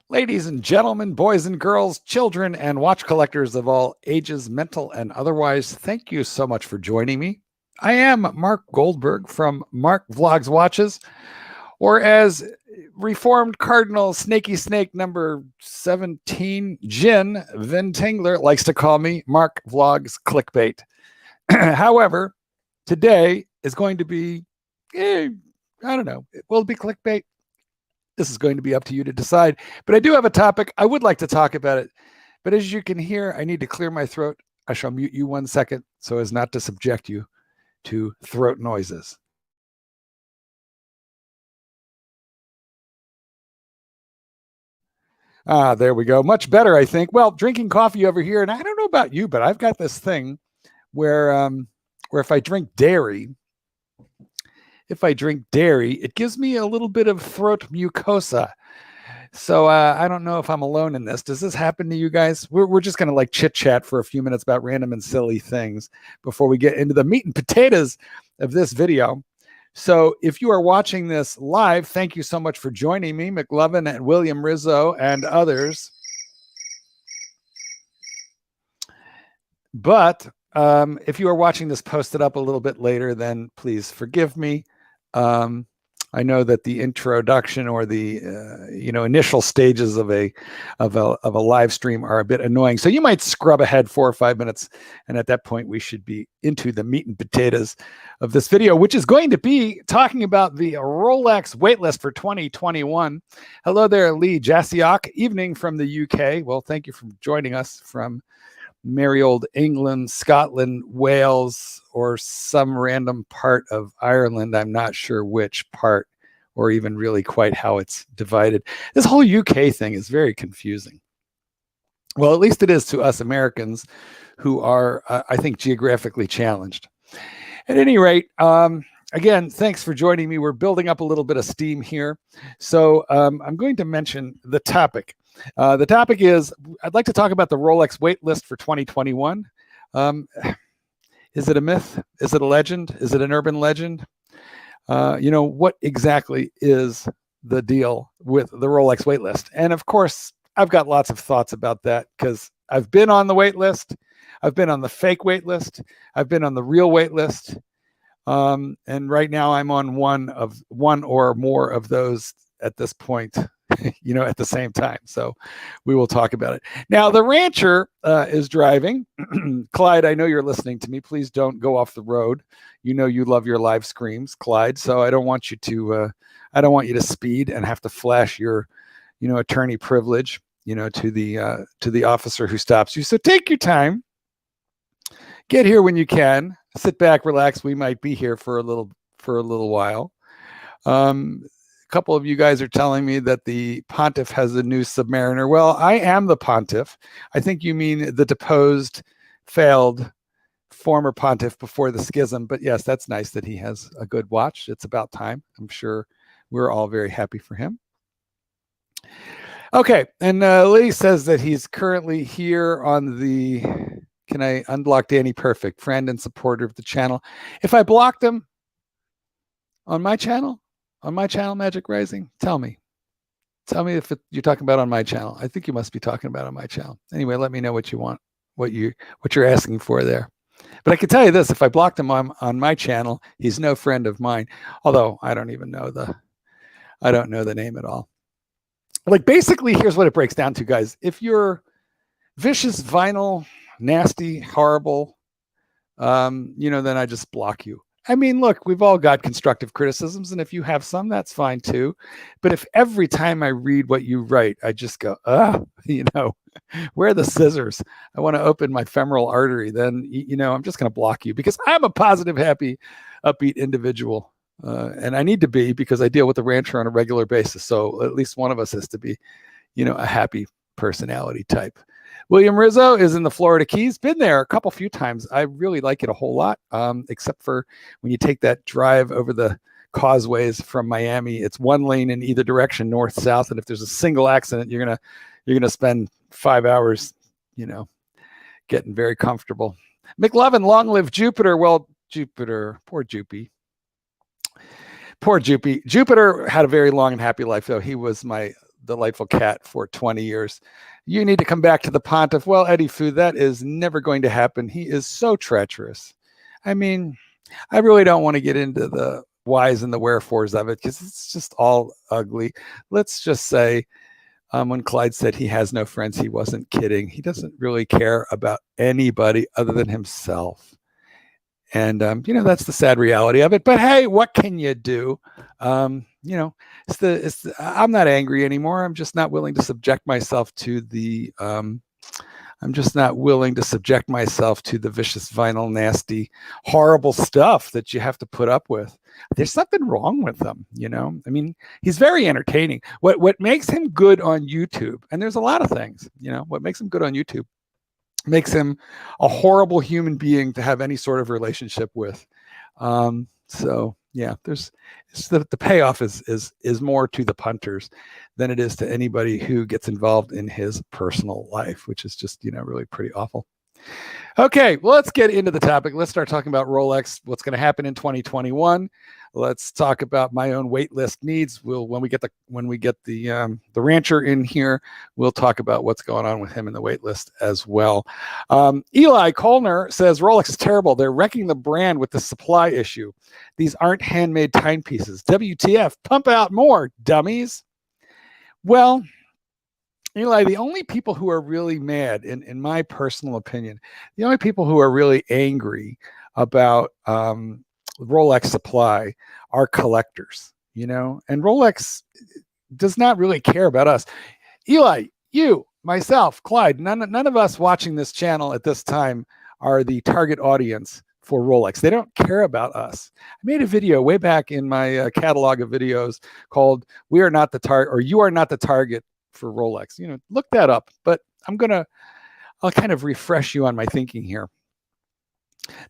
Ladies and gentlemen, boys and girls, children and watch collectors of all ages, mental and otherwise, thank you so much for joining me. I am Mark Goldberg from Mark Vlogs Watches, or as Reformed Cardinal Snaky Snake number 17, Jin Ventangler likes to call me, Mark Vlogs Clickbait. However, today is going to be, I don't know, will it be clickbait? This is going to be up to you to decide. But I do have a topic. I would like to talk about it. But as you can hear, I need to clear my throat. I shall mute you 1 second so as not to subject you to throat noises. There we go. Much better, I think. Well, drinking coffee over here, and I don't know about you, but I've got this thing where if I drink dairy, it gives me a little bit of throat mucosa. So I don't know if I'm alone in this. Does this happen to you guys? We're just going to like chit-chat for a few minutes about random and silly things before we get into the meat and potatoes of this video. So if you are watching this live, thank you so much for joining me, McLovin and William Rizzo and others. But if you are watching this posted up a little bit later, then please forgive me. I know that the introduction or the initial stages of a live stream are a bit annoying, so you might scrub ahead 4 or 5 minutes, and at that point we should be into the meat and potatoes of this video, which is going to be talking about the Rolex waitlist for 2021. Hello there, Lee Jasiak. Evening from the UK. Well, thank you for joining us from merry old England, Scotland, Wales, or some random part of Ireland. I'm not sure which part or even really quite how it's divided. This whole UK thing is very confusing. Well, at least it is to us Americans who are, I think, geographically challenged. At any rate, again, thanks for joining me. We're building up a little bit of steam here. So I'm going to mention the topic. The topic is, I'd like to talk about the Rolex wait list for 2021. Is it a myth? Is it a legend? Is it an urban legend? What exactly is the deal with the Rolex wait list? And of course, I've got lots of thoughts about that because I've been on the wait list. I've been on the fake wait list. I've been on the real wait list. And right now I'm on one or more of those at this point. At the same time. So we will talk about it. Now, the rancher is driving. Clyde, I know you're listening to me. Please don't go off the road. You know you love your live screams, Clyde. So I don't want you to speed and have to flash your, attorney privilege, to the officer who stops you. So take your time. Get here when you can. Sit back, relax. We might be here for a little while. A couple of you guys are telling me that the pontiff has a new submariner. Well, I am the pontiff. I think you mean the deposed, failed former pontiff before the schism. But yes, that's nice that he has a good watch. It's about time. I'm sure we're all very happy for him. Okay, and Lee says that he's currently here on the, can I unblock Danny Perfect, friend and supporter of the channel. If I blocked him on my channel, Magic Rising, tell me if you're talking about on my channel. I think you must be talking about on my channel. Anyway, let me know what you want, what you're asking for there. But I can tell you this: if I blocked him on my channel, he's no friend of mine. Although I don't know the name at all. Like, basically, here's what it breaks down to, guys. If you're vicious, vinyl, nasty, horrible, then I just block you. I mean, look, we've all got constructive criticisms, and if you have some, that's fine too. But if every time I read what you write, I just go, where are the scissors? I want to open my femoral artery, then, I'm just going to block you because I'm a positive, happy, upbeat individual. And I need to be, because I deal with the rancher on a regular basis. So at least one of us has to be, a happy personality type. William Rizzo is in the Florida Keys. Been there a few times. I really like it a whole lot, except for when you take that drive over the causeways from Miami. It's one lane in either direction, north, south. And if there's a single accident, you're gonna spend 5 hours, getting very comfortable. McLovin, long live Jupiter. Well, Jupiter, poor Jupy. Poor Jupy. Jupiter had a very long and happy life, though. He was delightful cat for 20 years. You need to come back to the pontiff. Well, Eddie Fu, that is never going to happen. He is so treacherous. I mean, I really don't want to get into the whys and the wherefores of it because it's just all ugly. Let's just say when Clyde said he has no friends, he wasn't kidding. He doesn't really care about anybody other than himself. And, that's the sad reality of it. But hey, what can you do? I'm not angry anymore. I'm just not willing to subject myself to the vicious, vinyl, nasty, horrible stuff that you have to put up with. There's something wrong with them, I mean, he's very entertaining. What makes him good on YouTube, and there's a lot of things, what makes him good on YouTube makes him a horrible human being to have any sort of relationship with. So yeah, the payoff is more to the punters than it is to anybody who gets involved in his personal life, which is just, really pretty awful. Okay, well, let's get into the topic. Let's start talking about Rolex, what's going to happen in 2021. Let's talk about my own waitlist needs. When we get the rancher in here, we'll talk about what's going on with him in the waitlist as well. Eli Kolner says Rolex is terrible. They're wrecking the brand with the supply issue. These aren't handmade timepieces. WTF? Pump out more, dummies. Well, Eli, the only people who are really mad, in my personal opinion, the only people who are really angry about Rolex supply are collectors, and Rolex does not really care about us. Eli, you, myself, Clyde, none of us watching this channel at this time are the target audience for Rolex. They don't care about us. I made a video way back in my catalog of videos called "We Are Not the Target" or "You Are Not the Target" for Rolex. Look that up. But I'll kind of refresh you on my thinking here.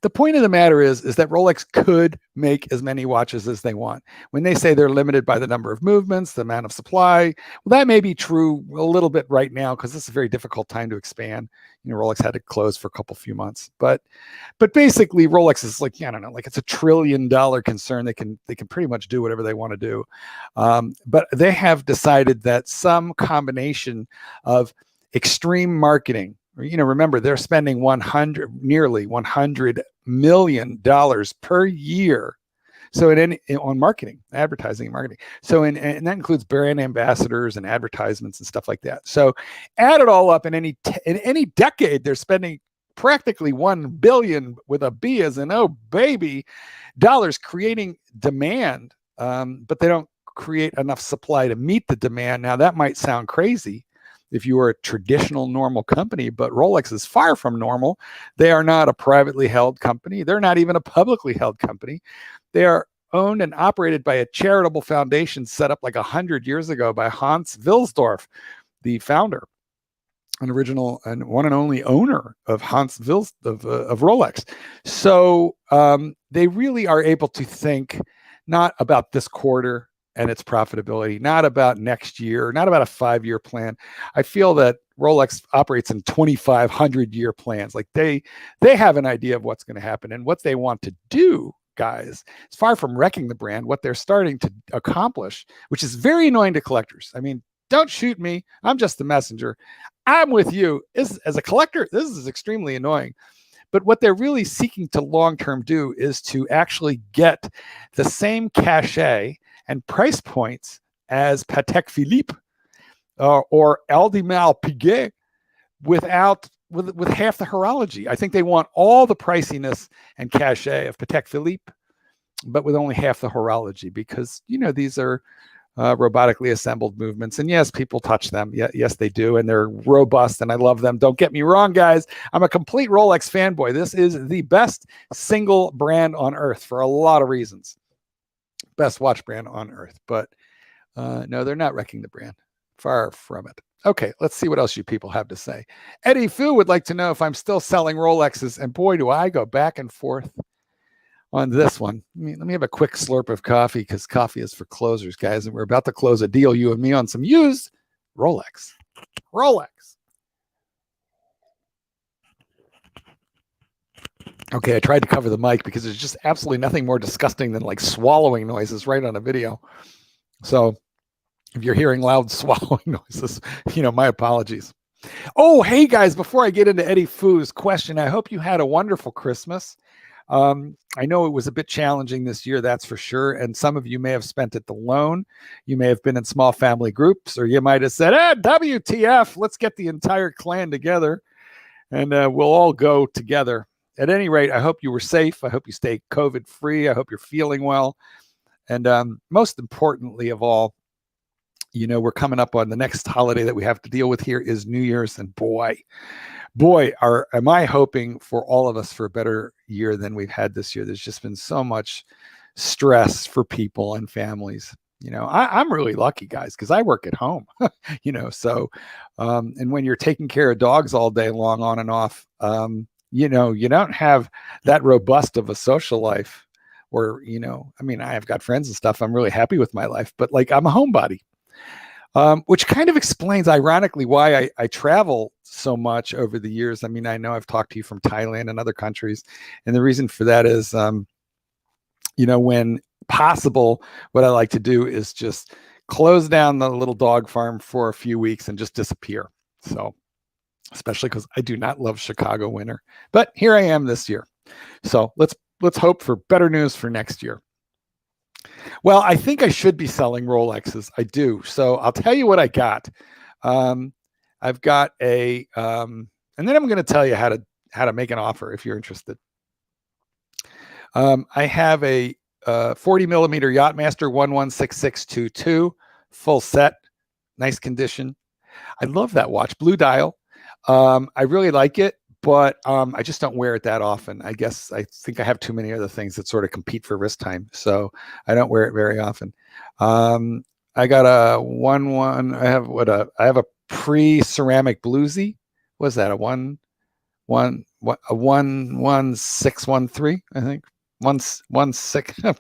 The point of the matter is that Rolex could make as many watches as they want. When they say they're limited by the number of movements, the amount of supply, well, that may be true a little bit right now because this is a very difficult time to expand. Rolex had to close for a few months, but basically Rolex is like, I don't know, like it's $1 trillion concern. They can pretty much do whatever they want to do. But they have decided that some combination of extreme marketing, remember they're spending nearly $100 million per year. So on marketing, advertising and marketing. So and that includes brand ambassadors and advertisements and stuff like that. So add it all up in any decade, they're spending practically $1 billion with a B as in oh baby dollars creating demand, but they don't create enough supply to meet the demand. Now that might sound crazy if you are a traditional normal company, but Rolex is far from normal. They are not a privately held company. They're not even a publicly held company. They are owned and operated by a charitable foundation set up like 100 years ago by Hans Wilsdorf, the founder, an original and one and only owner of Hans Wilsdorf of Rolex. So they really are able to think not about this quarter and its profitability, not about next year, not about a 5-year plan. I feel that Rolex operates in 2,500-year plans. Like they have an idea of what's going to happen and what they want to do, guys. It's far from wrecking the brand. What they're starting to accomplish, which is very annoying to collectors. I mean, don't shoot me. I'm just the messenger. I'm with you. As a collector, this is extremely annoying. But what they're really seeking to long-term do is to actually get the same cachet and price points as Patek Philippe or Aldemar Piguet with half the horology. I think they want all the priciness and cachet of Patek Philippe, but with only half the horology because, these are robotically assembled movements. And yes, people touch them. Yes, they do. And they're robust and I love them. Don't get me wrong, guys. I'm a complete Rolex fanboy. This is the best single brand on earth for a lot of reasons. Best watch brand on earth. But no, they're not wrecking the brand. Far from it. Okay, let's see what else you people have to say. Eddie Fu would like to know if I'm still selling Rolexes. And boy, do I go back and forth on this one. Let me have a quick slurp of coffee because coffee is for closers, guys. And we're about to close a deal, you and me, on some used Rolex. Okay, I tried to cover the mic because there's just absolutely nothing more disgusting than like swallowing noises right on a video. So If you're hearing loud swallowing noises, my apologies. Oh, hey guys, before I get into Eddie Foo's question, I hope you had a wonderful Christmas. I know it was a bit challenging this year, that's for sure. And some of you may have spent it alone. You may have been in small family groups, or you might have said, WTF, let's get the entire clan together and we'll all go together. At any rate, I hope you were safe. I hope you stay COVID free. I hope you're feeling well. And most importantly of all, we're coming up on the next holiday that we have to deal with here is New Year's. And boy, am I hoping for all of us for a better year than we've had this year. There's just been so much stress for people and families. I'm really lucky, guys, because I work at home, so, and when you're taking care of dogs all day long on and off, you don't have that robust of a social life where, I've got friends and stuff. I'm really happy with my life, but like I'm a homebody. Which kind of explains, ironically, why I travel so much over the years. I know I've talked to you from Thailand and other countries, and the reason for that is, when possible, what I like to do is just close down the little dog farm for a few weeks and just disappear. So, especially because I do not love Chicago winter, but here I am this year. So let's hope for better news for next year. Well, I think I should be selling Rolexes. I do. So I'll tell you what I got. I've got and then I'm going to tell you how to make an offer if you're interested. I have a 40 millimeter Yachtmaster 116622 full set, nice condition. I love that watch, blue dial. I really like it, but I just don't wear it that often. I guess I think I have too many other things that sort of compete for wrist time, so I don't wear it very often. I got a I have a pre-ceramic bluesy. Was that a 11613? I think 116.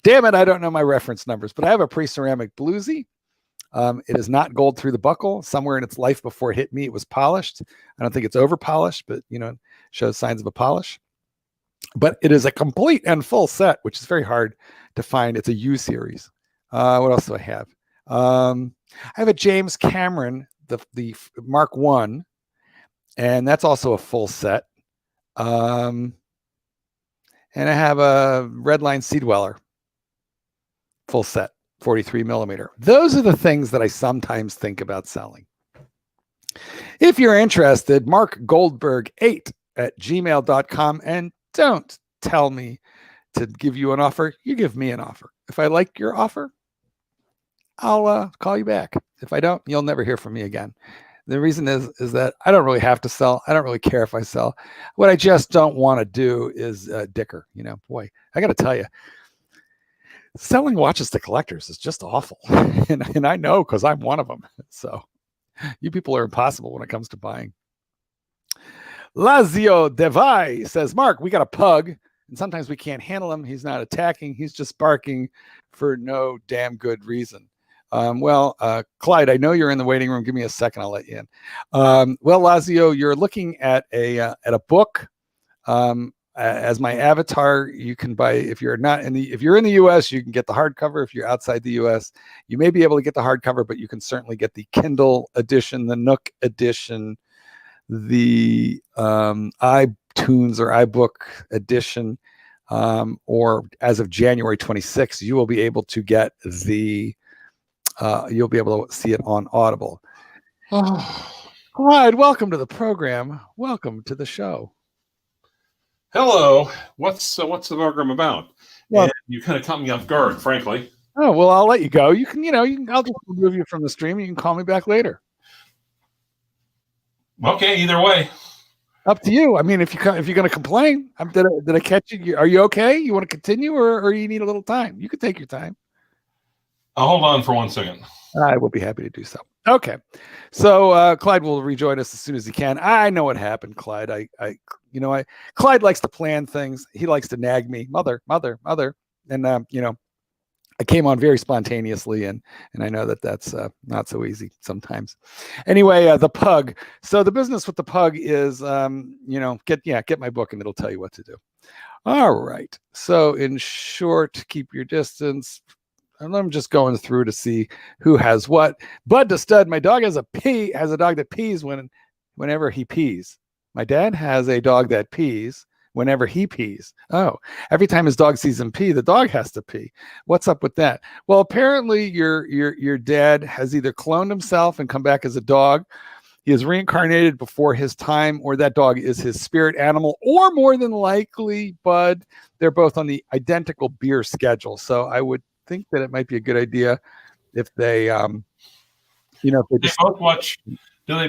Damn it, I don't know my reference numbers, but I have a pre-ceramic bluesy. It is not gold through the buckle. Somewhere in its life before it hit me, it was polished. I don't think it's over polished, but shows signs of a polish. But it is a complete and full set, which is very hard to find. It's a U series. What else do I have? I have a James Cameron, the Mark 1, and that's also a full set. And I have a Redline Sea Dweller, full set. 43 millimeter. Those are the things that I sometimes think about selling. If you're interested, markgoldberg8@gmail.com, and don't tell me to give you an offer. You give me an offer. If I like your offer, I'll call you back. If I don't, you'll never hear from me again. The reason is that I don't really have to sell. I don't really care if I sell. What I just don't want to do is dicker. Boy, I got to tell you, selling watches to collectors is just awful. And I know because I'm one of them. So you people are impossible when it comes to buying. Lazio Devai says, Mark, we got a pug, and sometimes we can't handle him. He's not attacking. He's just barking for no damn good reason. Clyde, I know you're in the waiting room. Give me a second. I'll let you in. Lazio, you're looking at a book. As my avatar, you can buy, if you're in the US, you can get the hardcover. If you're outside the US, you may be able to get the hardcover, but you can certainly get the Kindle edition, the Nook edition, the iTunes or iBook edition, or as of January 26th, you will be able to get you'll be able to see it on Audible. Clyde, welcome to the program. Welcome to the show. Hello. What's the program about? Well, and you kind of caught me off guard, frankly. Oh, well, I'll let you go. You can, I'll just remove you from the stream. You can call me back later. Okay, either way. Up to you. If you're going to complain, did I catch you? Are you okay? You want to continue, or you need a little time? You can take your time. I'll hold on for 1 second. I will be happy to do so. Okay. So Clyde will rejoin us as soon as he can. I know what happened, Clyde. Clyde likes to plan things. He likes to nag me, mother. And, I came on very spontaneously, and I know that's not so easy sometimes. Anyway, the pug. So the business with the pug is, get my book and it'll tell you what to do. All right. So in short, keep your distance. I'm just going through to see who has what. Bud the Stud, my dog has a dog that pees whenever he pees. My dad has a dog that pees whenever he pees. Oh, every time his dog sees him pee, the dog has to pee. What's up with that? Well, apparently your dad has either cloned himself and come back as a dog. He is reincarnated before his time, or that dog is his spirit animal, or more than likely, Bud, they're both on the identical beer schedule. So I would think that it might be a good idea if they, if they just both watch. Do they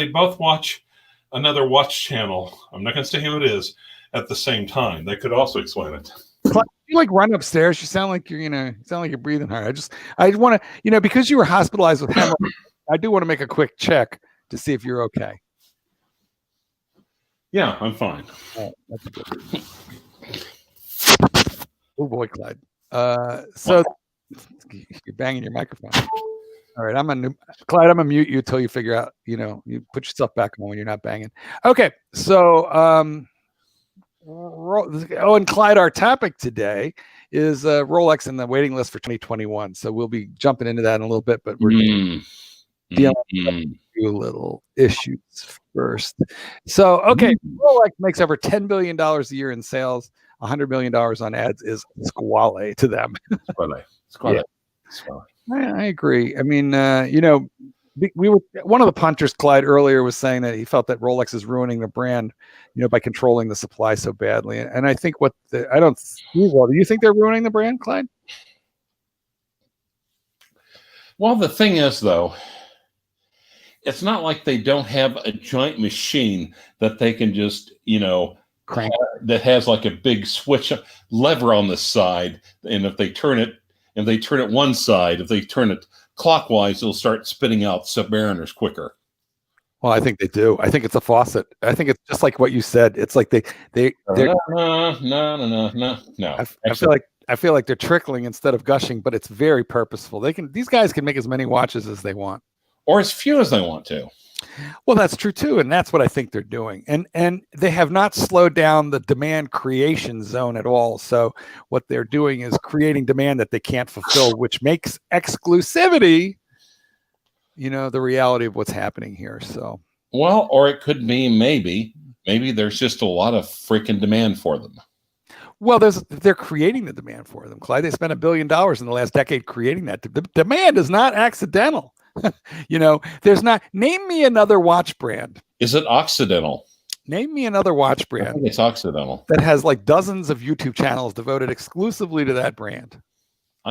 both watch another watch channel? I'm not going to say who it is at the same time. They could also explain it. You like run upstairs. You sound like you're breathing hard. I want to, because you were hospitalized with hemorrhoids, I do want to make a quick check to see if you're okay. Yeah, I'm fine. Oh, that's good. Oh boy, Clyde. So you're banging your microphone. All right, Clyde, I'm gonna mute you until you figure out, you put yourself back on when you're not banging. Okay, so and Clyde, our topic today is Rolex and the waiting list for 2021. So we'll be jumping into that in a little bit, but we're dealing with a few little issues first. So, okay, Rolex makes over $10 billion a year in sales. $100 million on ads is squale to them. Squale. I agree. I mean, we were one of the punters, Clyde, earlier was saying that he felt that Rolex is ruining the brand, by controlling the supply so badly. And I think do you think they're ruining the brand, Clyde? Well, the thing is, though, it's not like they don't have a giant machine that they can just, crank, that has like a big switch lever on the side. And if they turn it one side, if they turn it clockwise, it'll start spitting out Submariners quicker. Well, I think they do. I think it's a faucet. I think it's just like what you said. It's like they're no. I feel like they're trickling instead of gushing, but it's very purposeful. These guys can make as many watches as they want, or as few as they want to. Well, that's true too, and that's what I think they're doing. And they have not slowed down the demand creation zone at all. So what they're doing is creating demand that they can't fulfill, which makes exclusivity, the reality of what's happening here. So, well, or it could be maybe there's just a lot of freaking demand for them. Well, they're creating the demand for them, Clyde. They spent $1 billion in the last decade creating that. The demand is not accidental. There's not. Name me another watch brand. Is it Occidental? Name me another watch brand. I think it's Occidental that has like dozens of YouTube channels devoted exclusively to that brand.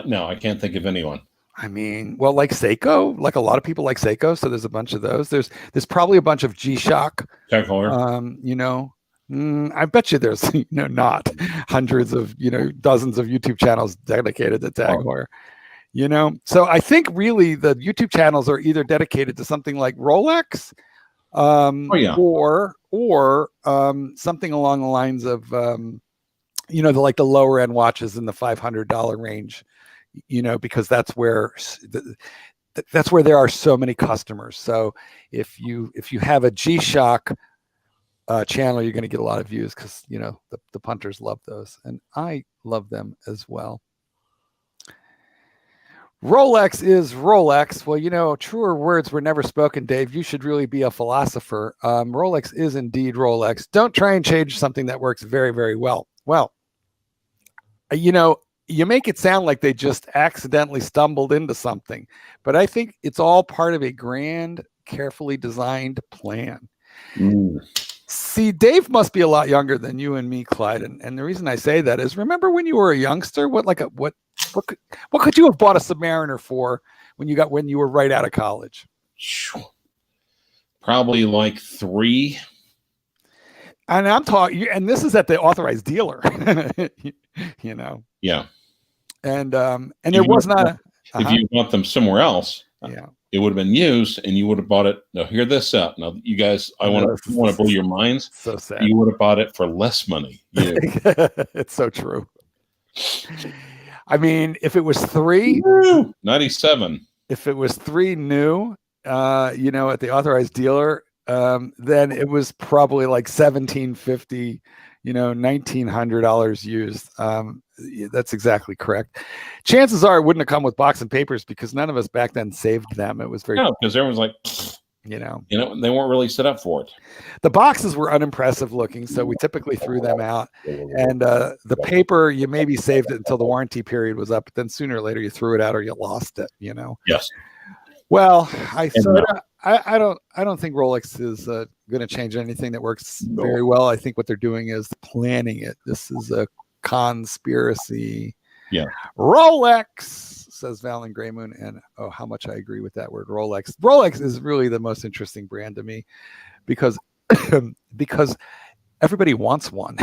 No, I can't think of anyone. I mean, well, like Seiko, like a lot of people like Seiko, so there's a bunch of those. There's probably a bunch of G-Shock. Tag Heuer. I bet you there's not hundreds of dozens of YouTube channels dedicated to Tag Heuer. So I think really the YouTube channels are either dedicated to something like Rolex, or something along the lines of the lower end watches in the $500 range, because that's where there are so many customers. So if you have a G-Shock channel, you're going to get a lot of views because the punters love those, and I love them as well. Rolex is Rolex. Well, truer words were never spoken, Dave. You should really be a philosopher. Rolex is indeed Rolex. Don't try and change something that works very, very well. Well, you make it sound like they just accidentally stumbled into something, but I think it's all part of a grand, carefully designed plan. See, Dave must be a lot younger than you and me, Clyde. And the reason I say that is, remember when you were a youngster? What could you have bought a Submariner for when you were right out of college? Probably like 3. And I'm talking, and this is at the authorized dealer. Yeah. And there was not if you want them somewhere else. Yeah. It would have been used, and you would have bought it. Now, hear this out. Now, you guys, I want to blow your minds. So sad. You would have bought it for less money. It's so true. I mean, if it was 3, 97. If it was 3 new, at the authorized dealer, then it was probably like $1,750, $1,900 used. That's exactly correct. Chances are it wouldn't have come with box and papers because none of us back then saved them. It was very, No, because everyone's like, they weren't really set up for it. The boxes were unimpressive looking, so we typically threw them out. And the paper, you maybe saved it until the warranty period was up, but then sooner or later you threw it out or you lost it. Yes. Well, I don't think Rolex is going to change anything that works very well. I think what they're doing is planning it. This is a conspiracy. Yeah. Rolex, says Val and Grey Moon, and how much I agree with that word, Rolex. Rolex is really the most interesting brand to me because everybody wants one.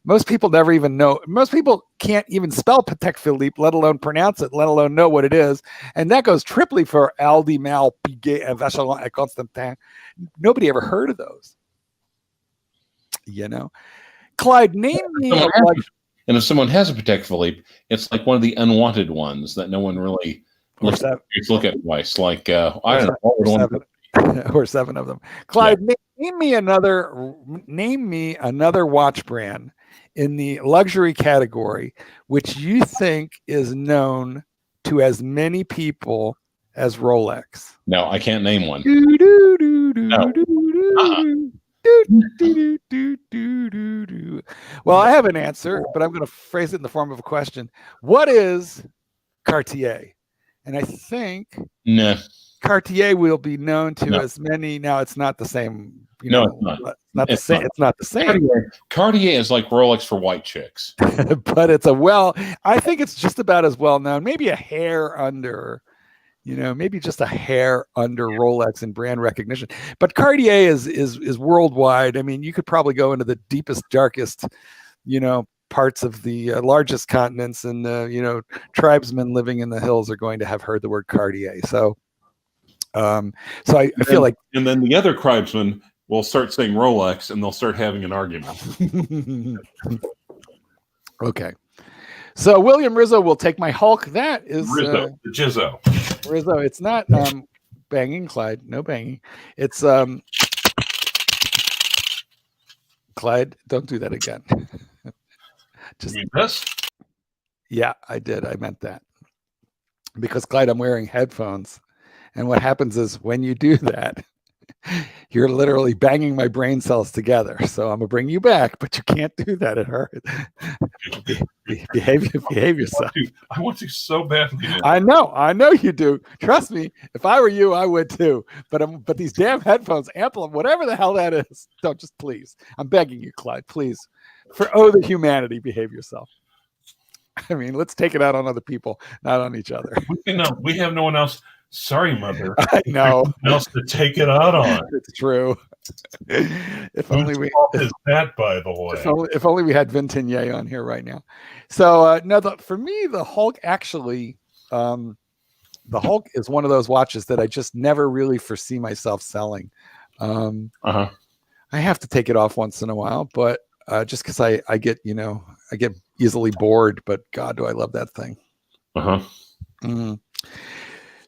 Most people never even know. Most people can't even spell Patek Philippe, let alone pronounce it, let alone know what it is. And that goes triply for Aldi, Mal, Piguet, and Vacheron et Constantin. Nobody ever heard of those. Clyde, name me and if someone has a Patek Philippe, it's like one of the unwanted ones that no one really looks at twice. Like I don't know, what would one or 7 of them. Clyde, name me another watch brand in the luxury category which you think is known to as many people as Rolex. No, I can't name one. Well, I have an answer, but I'm going to phrase it in the form of a question. What is Cartier? And I think Cartier will be known to as many. Now, it's not the same. It's not. It's not the same. Cartier is like Rolex for white chicks. But I think it's just about as well known. Maybe a hair under. Maybe just a hair under Rolex in brand recognition. But Cartier is worldwide. I mean, you could probably go into the deepest, darkest, parts of the largest continents, and tribesmen living in the hills are going to have heard the word Cartier. So I feel like, and then the other tribesmen will start saying Rolex, and they'll start having an argument. Okay. So William Rizzo will take my Hulk. That is Rizzo, the Jizzo. Rizzo. It's not banging, Clyde. No banging. It's Clyde. Don't do that again. Just you mean this? Yeah, I did. I meant that because Clyde, I'm wearing headphones, and what happens is when you do that, you're literally banging my brain cells together. So I'm gonna bring you back, but you can't do that. It hurts. Behave yourself. I want to so badly. I know you do. Trust me. If I were you, I would too. But these damn headphones, whatever the hell that is, don't, just please. I'm begging you, Clyde, please. For the humanity, behave yourself. I mean, let's take it out on other people, not on each other. We have no one else. Sorry, mother. I know. No one else to take it out on. It's true. If only we is that, by the way. If only we had Vintigny on here right now. So for me, the Hulk actually, the Hulk is one of those watches that I just never really foresee myself selling. I have to take it off once in a while, but just because I get easily bored. But God, do I love that thing.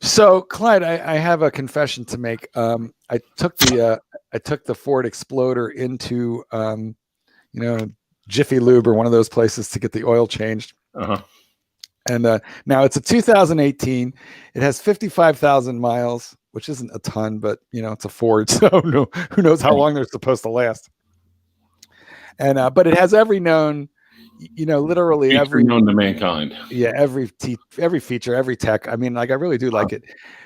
So, Clyde, I have a confession to make. I took the Ford Exploder into Jiffy Lube or one of those places to get the oil changed. And now it's a 2018. It has 55,000 miles, which isn't a ton, but it's a Ford, so who knows how long they're supposed to last. And but it has every known. Literally every known to mankind. Yeah, every feature, every tech. I mean, I really do like it.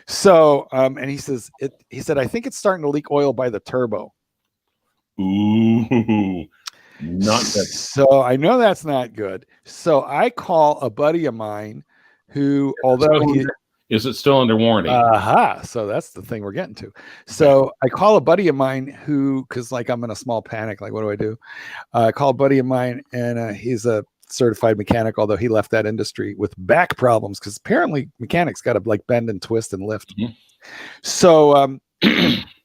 So, and he said, I think it's starting to leak oil by the turbo. Ooh, not good. So I know that's not good. So I call a buddy of mine who, is it still under warranty? So that's the thing we're getting to. So I call a buddy of mine who, because I'm in a small panic, what do I do? I call a buddy of mine, and he's a certified mechanic, although he left that industry with back problems because apparently mechanics got to bend and twist and lift. So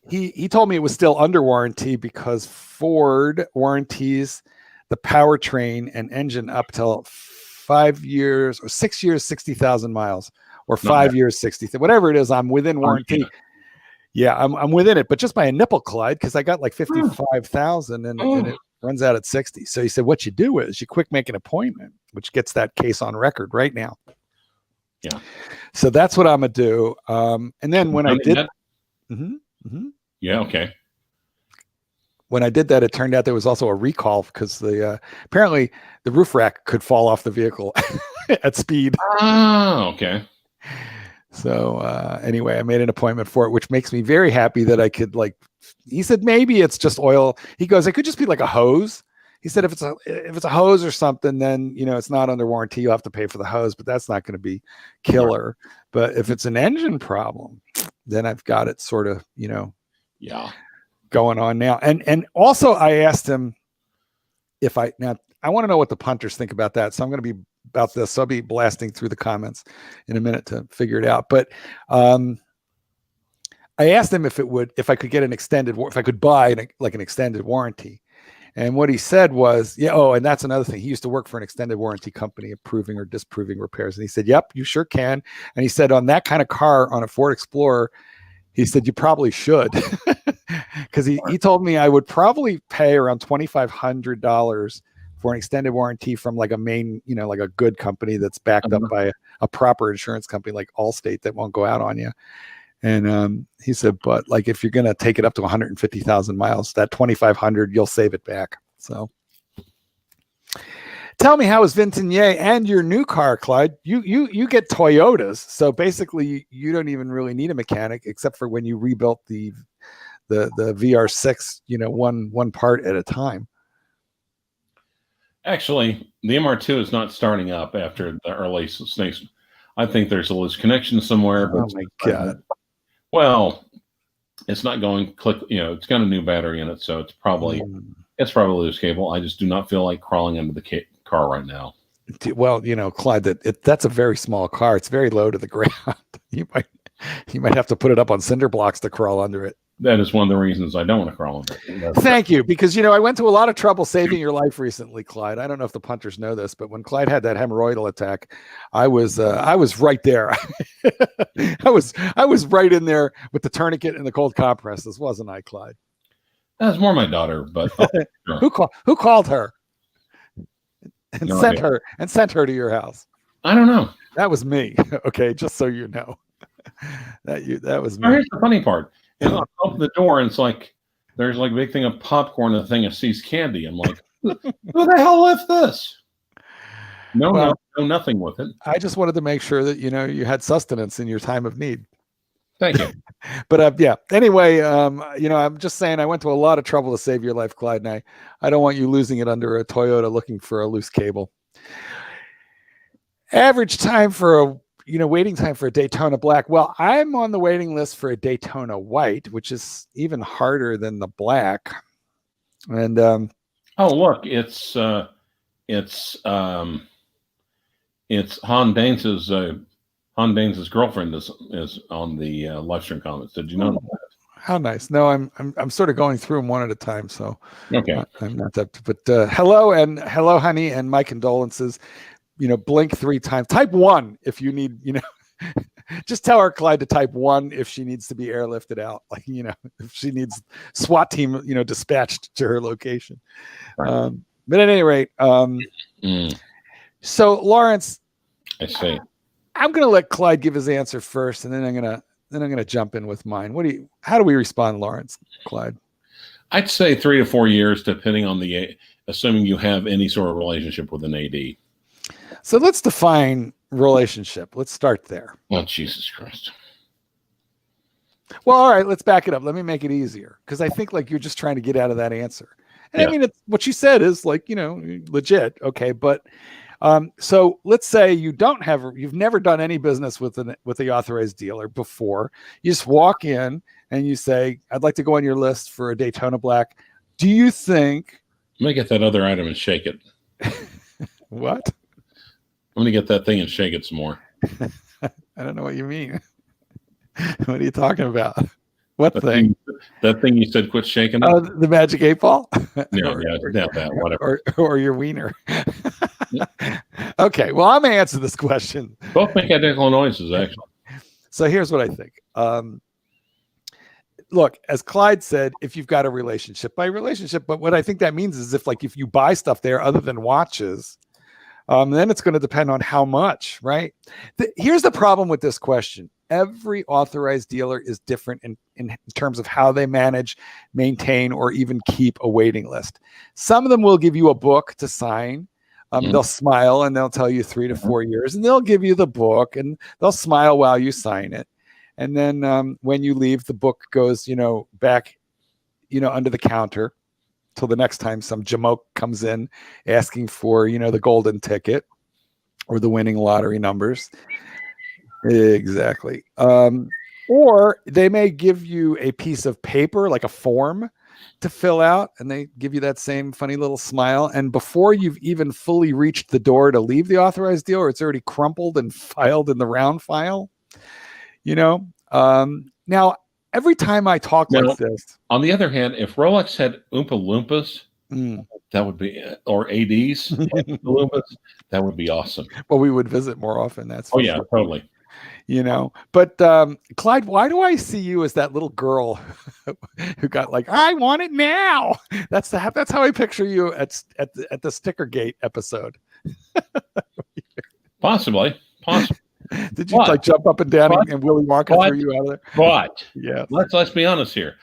he told me it was still under warranty because Ford warranties the powertrain and engine up till 5 years or 6 years, 60,000 miles. Or 5 years, 60, whatever it is, I'm within warranty. Yeah, I'm within it, but just by a nipple, Clyde, because I got 55,000, and runs out at 60. So he said, what you do is you quick make an appointment, which gets that case on record right now. Yeah. So that's what I'm going to do. And then when I did, yeah. Okay. When I did that, it turned out there was also a recall because apparently the roof rack could fall off the vehicle at speed. Oh, okay. So anyway, I made an appointment for it, which makes me very happy that I could he said, maybe it's just oil. He goes, it could just be like a hose. He said, if it's a hose or something, then, it's not under warranty. You'll have to pay for the hose, but that's not going to be killer. Right. But if it's an engine problem, then I've got it sort of, yeah, going on now. And also I asked him I want to know what the punters think about that. So I'm going to be about this. So I'll be blasting through the comments in a minute to figure it out. But I asked him if I could get if I could buy an extended warranty. And what he said was, and that's another thing. He used to work for an extended warranty company approving or disproving repairs. And he said, yep, you sure can. And he said, on that kind of car, on a Ford Explorer, he said, you probably should. Because he told me I would probably pay around $2,500 for an extended warranty from like a main, like a good company that's backed up by a proper insurance company like Allstate that won't go out on you. And he said, but like if you're going to take it up to 150,000 miles, that 2,500, you'll save it back. So tell me, how is Vintinier and your new car, Clyde? You get Toyotas, so basically you don't even really need a mechanic except for when you rebuilt the VR6, one part at a time. Actually, the MR2 is not starting up after the early snakes. I think there's a loose connection somewhere. Oh my God. Well, it's not going click. It's got a new battery in it, so it's probably loose cable. I just do not feel like crawling under the car right now. Well, Clyde, that's a very small car. It's very low to the ground. You might have to put it up on cinder blocks to crawl under it. That is one of the reasons I don't want to crawl under it. Thank you, because I went to a lot of trouble saving your life recently, Clyde. I don't know if the punters know this, but when Clyde had that hemorrhoidal attack, I was right there. I was right in there with the tourniquet and the cold compresses, wasn't I, Clyde? That's more my daughter, but sure. Who called her and sent her to your house? I don't know. That was me. Okay, just so you know. That was me. Here's the funny part. And I open the door, and it's like there's like a big thing of popcorn and a thing of See's candy. I'm like, who the hell left this? No, nothing with it. I just wanted to make sure that you had sustenance in your time of need. Thank you. But yeah. Anyway, I'm just saying I went to a lot of trouble to save your life, Clyde, and I don't want you losing it under a Toyota looking for a loose cable. Average time for waiting time for a Daytona Black. Well, I'm on the waiting list for a Daytona White, which is even harder than the Black. And look, it's Han Daines's girlfriend is on the live stream comments. Did you know that? How nice. No, I'm sort of going through them one at a time, so okay. I'm not that. But hello, honey, and my condolences. Blink 3 times. Type 1 if you need, just tell her, Clyde, to type 1 if she needs to be airlifted out. Like, if she needs SWAT team, dispatched to her location. Right. But at any rate, so Lawrence, I see. I'm going to let Clyde give his answer first, and then I'm going to jump in with mine. How do we respond, Lawrence, Clyde? I'd say 3 to 4 years, depending on assuming you have any sort of relationship with an AD. So let's define relationship. Let's start there. Oh, Jesus Christ. Well, all right, let's back it up. Let me make it easier, because I think you're just trying to get out of that answer. And I mean, what you said is legit. Okay. But so let's say you've never done any business with the authorized dealer before. You just walk in and you say, I'd like to go on your list for a Daytona Black. Do you think? Let me get that other item and shake it. What? I'm going to get that thing and shake it some more. I don't know what you mean. What are you talking about? What thing? That thing you said quit shaking? Oh, the Magic 8 Ball? No, that, whatever. Or your wiener. Okay, well, I'm going to answer this question. Both make identical noises, actually. So here's what I think. look, as Clyde said, if you've got a relationship by relationship, but what I think that means is if you buy stuff there other than watches, then it's going to depend on how much, right? Here's the problem with this question. Every authorized dealer is different in terms of how they manage, maintain, or even keep a waiting list. Some of them will give you a book to sign. They'll smile and they'll tell you 3 to 4 years, and they'll give you the book and they'll smile while you sign it. And then when you leave, the book goes, back, under the counter till the next time some jamoke comes in asking for, the golden ticket or the winning lottery numbers. Exactly. Or they may give you a piece of paper, like a form to fill out, and they give you that same funny little smile. And before you've even fully reached the door to leave the authorized dealer, it's already crumpled and filed in the round file. Now, every time I talk like this. On the other hand, if Rolex had Oompa Loompas, that would be, or ADs, Loompas, that would be awesome. Well, we would visit more often. That's for sure. Totally. But Clyde, why do I see you as that little girl who got like, I want it now? That's how I picture you at the Sticker Gate episode. Possibly. Did you like jump up and down and Willy Wonka threw you out of there? But yeah, let's be honest here.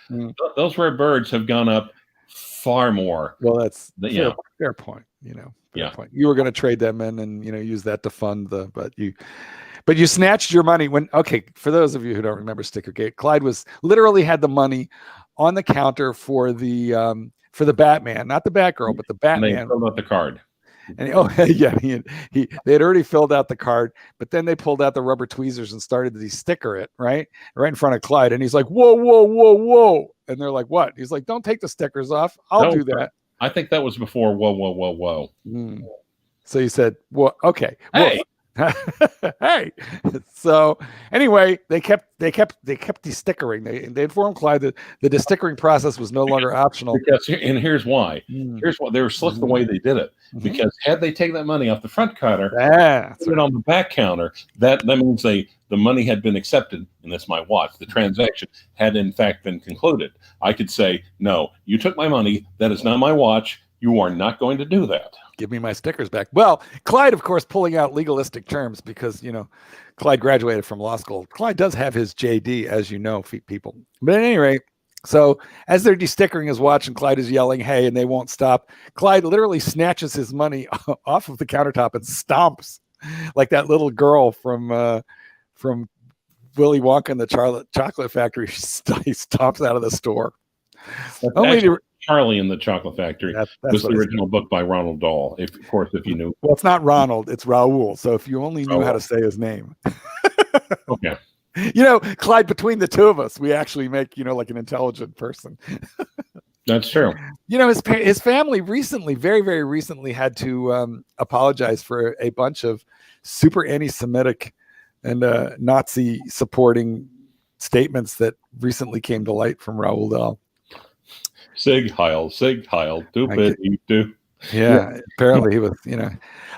Those rare birds have gone up far more. Well, that's fair point. Fair point. You were going to trade them in and use that to fund but you snatched your money for those of you who don't remember Stickergate, Clyde literally had the money on the counter for the Batman, not the Batgirl, but the Batman. And they filled out the card. And they had already filled out the card, but then they pulled out the rubber tweezers and started to sticker it right in front of Clyde. And he's like, whoa. And they're like, what? He's like, don't take the stickers off. I'll do that. I think that was before whoa. So you said, well, okay. Hey. Hey. So anyway, they kept de-stickering. They informed Clyde that the de-stickering process was no longer optional. And here's why. Here's why they were slick the way they did it. Because had they taken that money off the front counter, put it on the back counter, that means the money had been accepted, and that's my watch. The transaction had in fact been concluded. I could say, no, you took my money. That is not my watch. You are not going to do that. Give me my stickers back. Well, Clyde, of course, pulling out legalistic terms because, Clyde graduated from law school. Clyde does have his JD, as you know, people. But at any rate, so as they're de-stickering his watch and Clyde is yelling, hey, and they won't stop, Clyde literally snatches his money off of the countertop and stomps like that little girl from Willy Wonka and the Chocolate Factory. He stomps out of the store. Charlie in the Chocolate Factory was the original book by Ronald Dahl. If you knew. Well, it's not Ronald, it's Raoul. So if you only knew how to say his name. Okay. Clyde, between the two of us, we actually make, like an intelligent person. That's true. His family recently, very, very recently had to apologize for a bunch of super anti-Semitic and Nazi supporting statements that recently came to light from Raoul Dahl. Sig Heil, do. Yeah, apparently he was,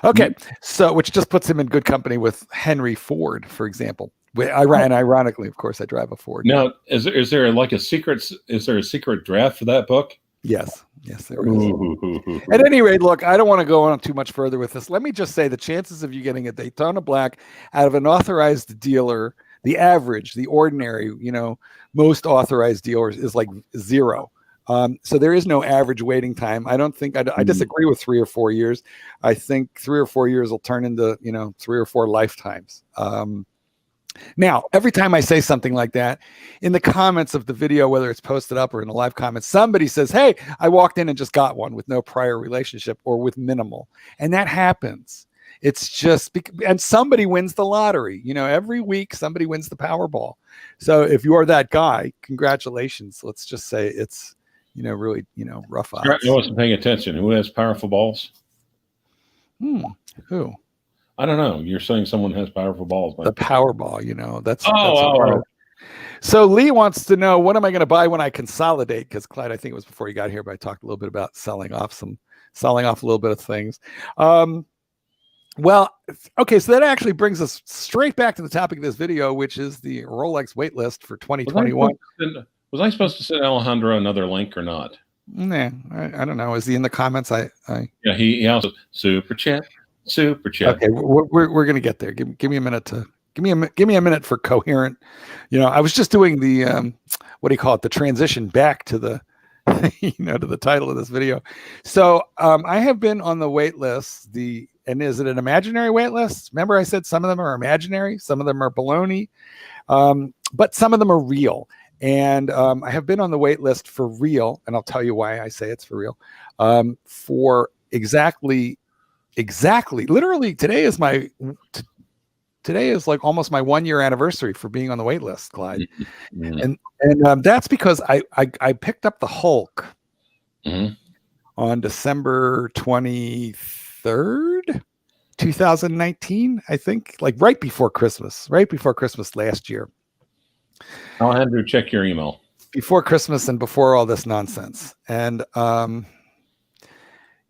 Okay, so which just puts him in good company with Henry Ford, for example. And ironically, of course, I drive a Ford. Now, is there a secret draft for that book? Yes, there is. At any rate, look, I don't want to go on too much further with this. Let me just say the chances of you getting a Daytona Black out of an authorized dealer, the average, the ordinary, most authorized dealers is like 0. So there is no average waiting time. I don't think I disagree with 3 or 4 years. I think 3 or 4 years will turn into, 3 or 4 lifetimes. Now, every time I say something like that, in the comments of the video, whether it's posted up or in the live comments, somebody says, hey, I walked in and just got one with no prior relationship or with minimal. And that happens. It's just, and somebody wins the lottery. Every week somebody wins the Powerball. So if you are that guy, congratulations. Let's just say it's, really, rough odds. I wasn't paying attention. Who has powerful balls? Who? I don't know. You're saying someone has powerful balls. The Powerball, that's. Oh. So Lee wants to know, what am I going to buy when I consolidate? Because Clyde, I think it was before you got here, but I talked a little bit about selling off a little bit of things. Well, okay, so that actually brings us straight back to the topic of this video, which is the Rolex waitlist for 2021. Was I supposed to send Alejandro another link or not? Nah, I don't know. Is he in the comments? Yeah, he also super chat. Okay, we're gonna get there. Give me a minute to give me a minute for coherent. I was just doing the what do you call it? The transition back to the to the title of this video. So I have been on the wait list. And is it an imaginary wait list? Remember I said some of them are imaginary, some of them are baloney, but some of them are real. And I have been on the wait list for real, and I'll tell you why I say it's for real. For exactly, literally today is like almost my 1 year anniversary for being on the wait list, Clyde. Mm-hmm. And that's because I picked up the Hulk on December 23rd, 2019, I think, like right before Christmas last year. I'll have to check your email. Before Christmas and before all this nonsense. And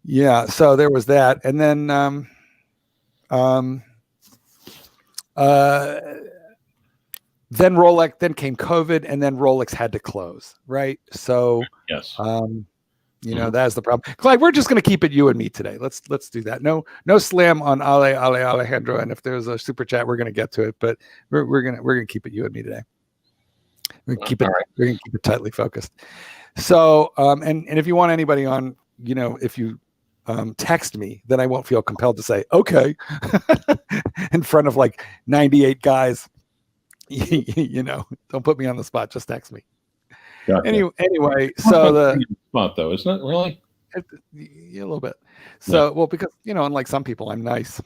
yeah, so there was that. And then then Rolex, then came COVID, and then Rolex had to close, right? So yes, that's the problem. Clyde, we're just going to keep it you and me today. Let's do that. No slam on Alejandro, and if there's a super chat, we're going to get to it. But we're gonna keep it you and me today. We're gonna keep it. Right. We're gonna keep it tightly focused. So and if you want anybody on, if you text me, then I won't feel compelled to say okay in front of like 98 guys. Don't put me on the spot. Just text me. Gotcha. Anyway, so the spot though, isn't it really? Yeah, a little bit. So well, because unlike some people, I'm nice.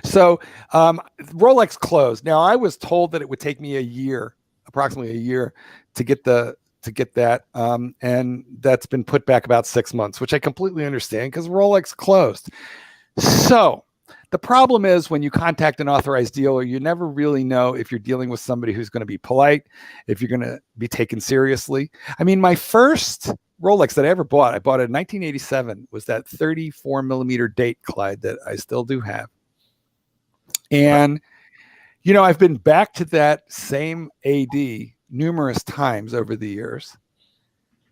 So Rolex closed. Now I was told that it would take me approximately a year to get that, and that's been put back about 6 months, which I completely understand because Rolex closed. So the problem is when you contact an authorized dealer, you never really know if you're dealing with somebody who's going to be polite, if you're going to be taken seriously. I mean, my first Rolex that I ever bought, I bought it in 1987, was that 34 millimeter date, Clyde, that I still do have. And, I've been back to that same AD numerous times over the years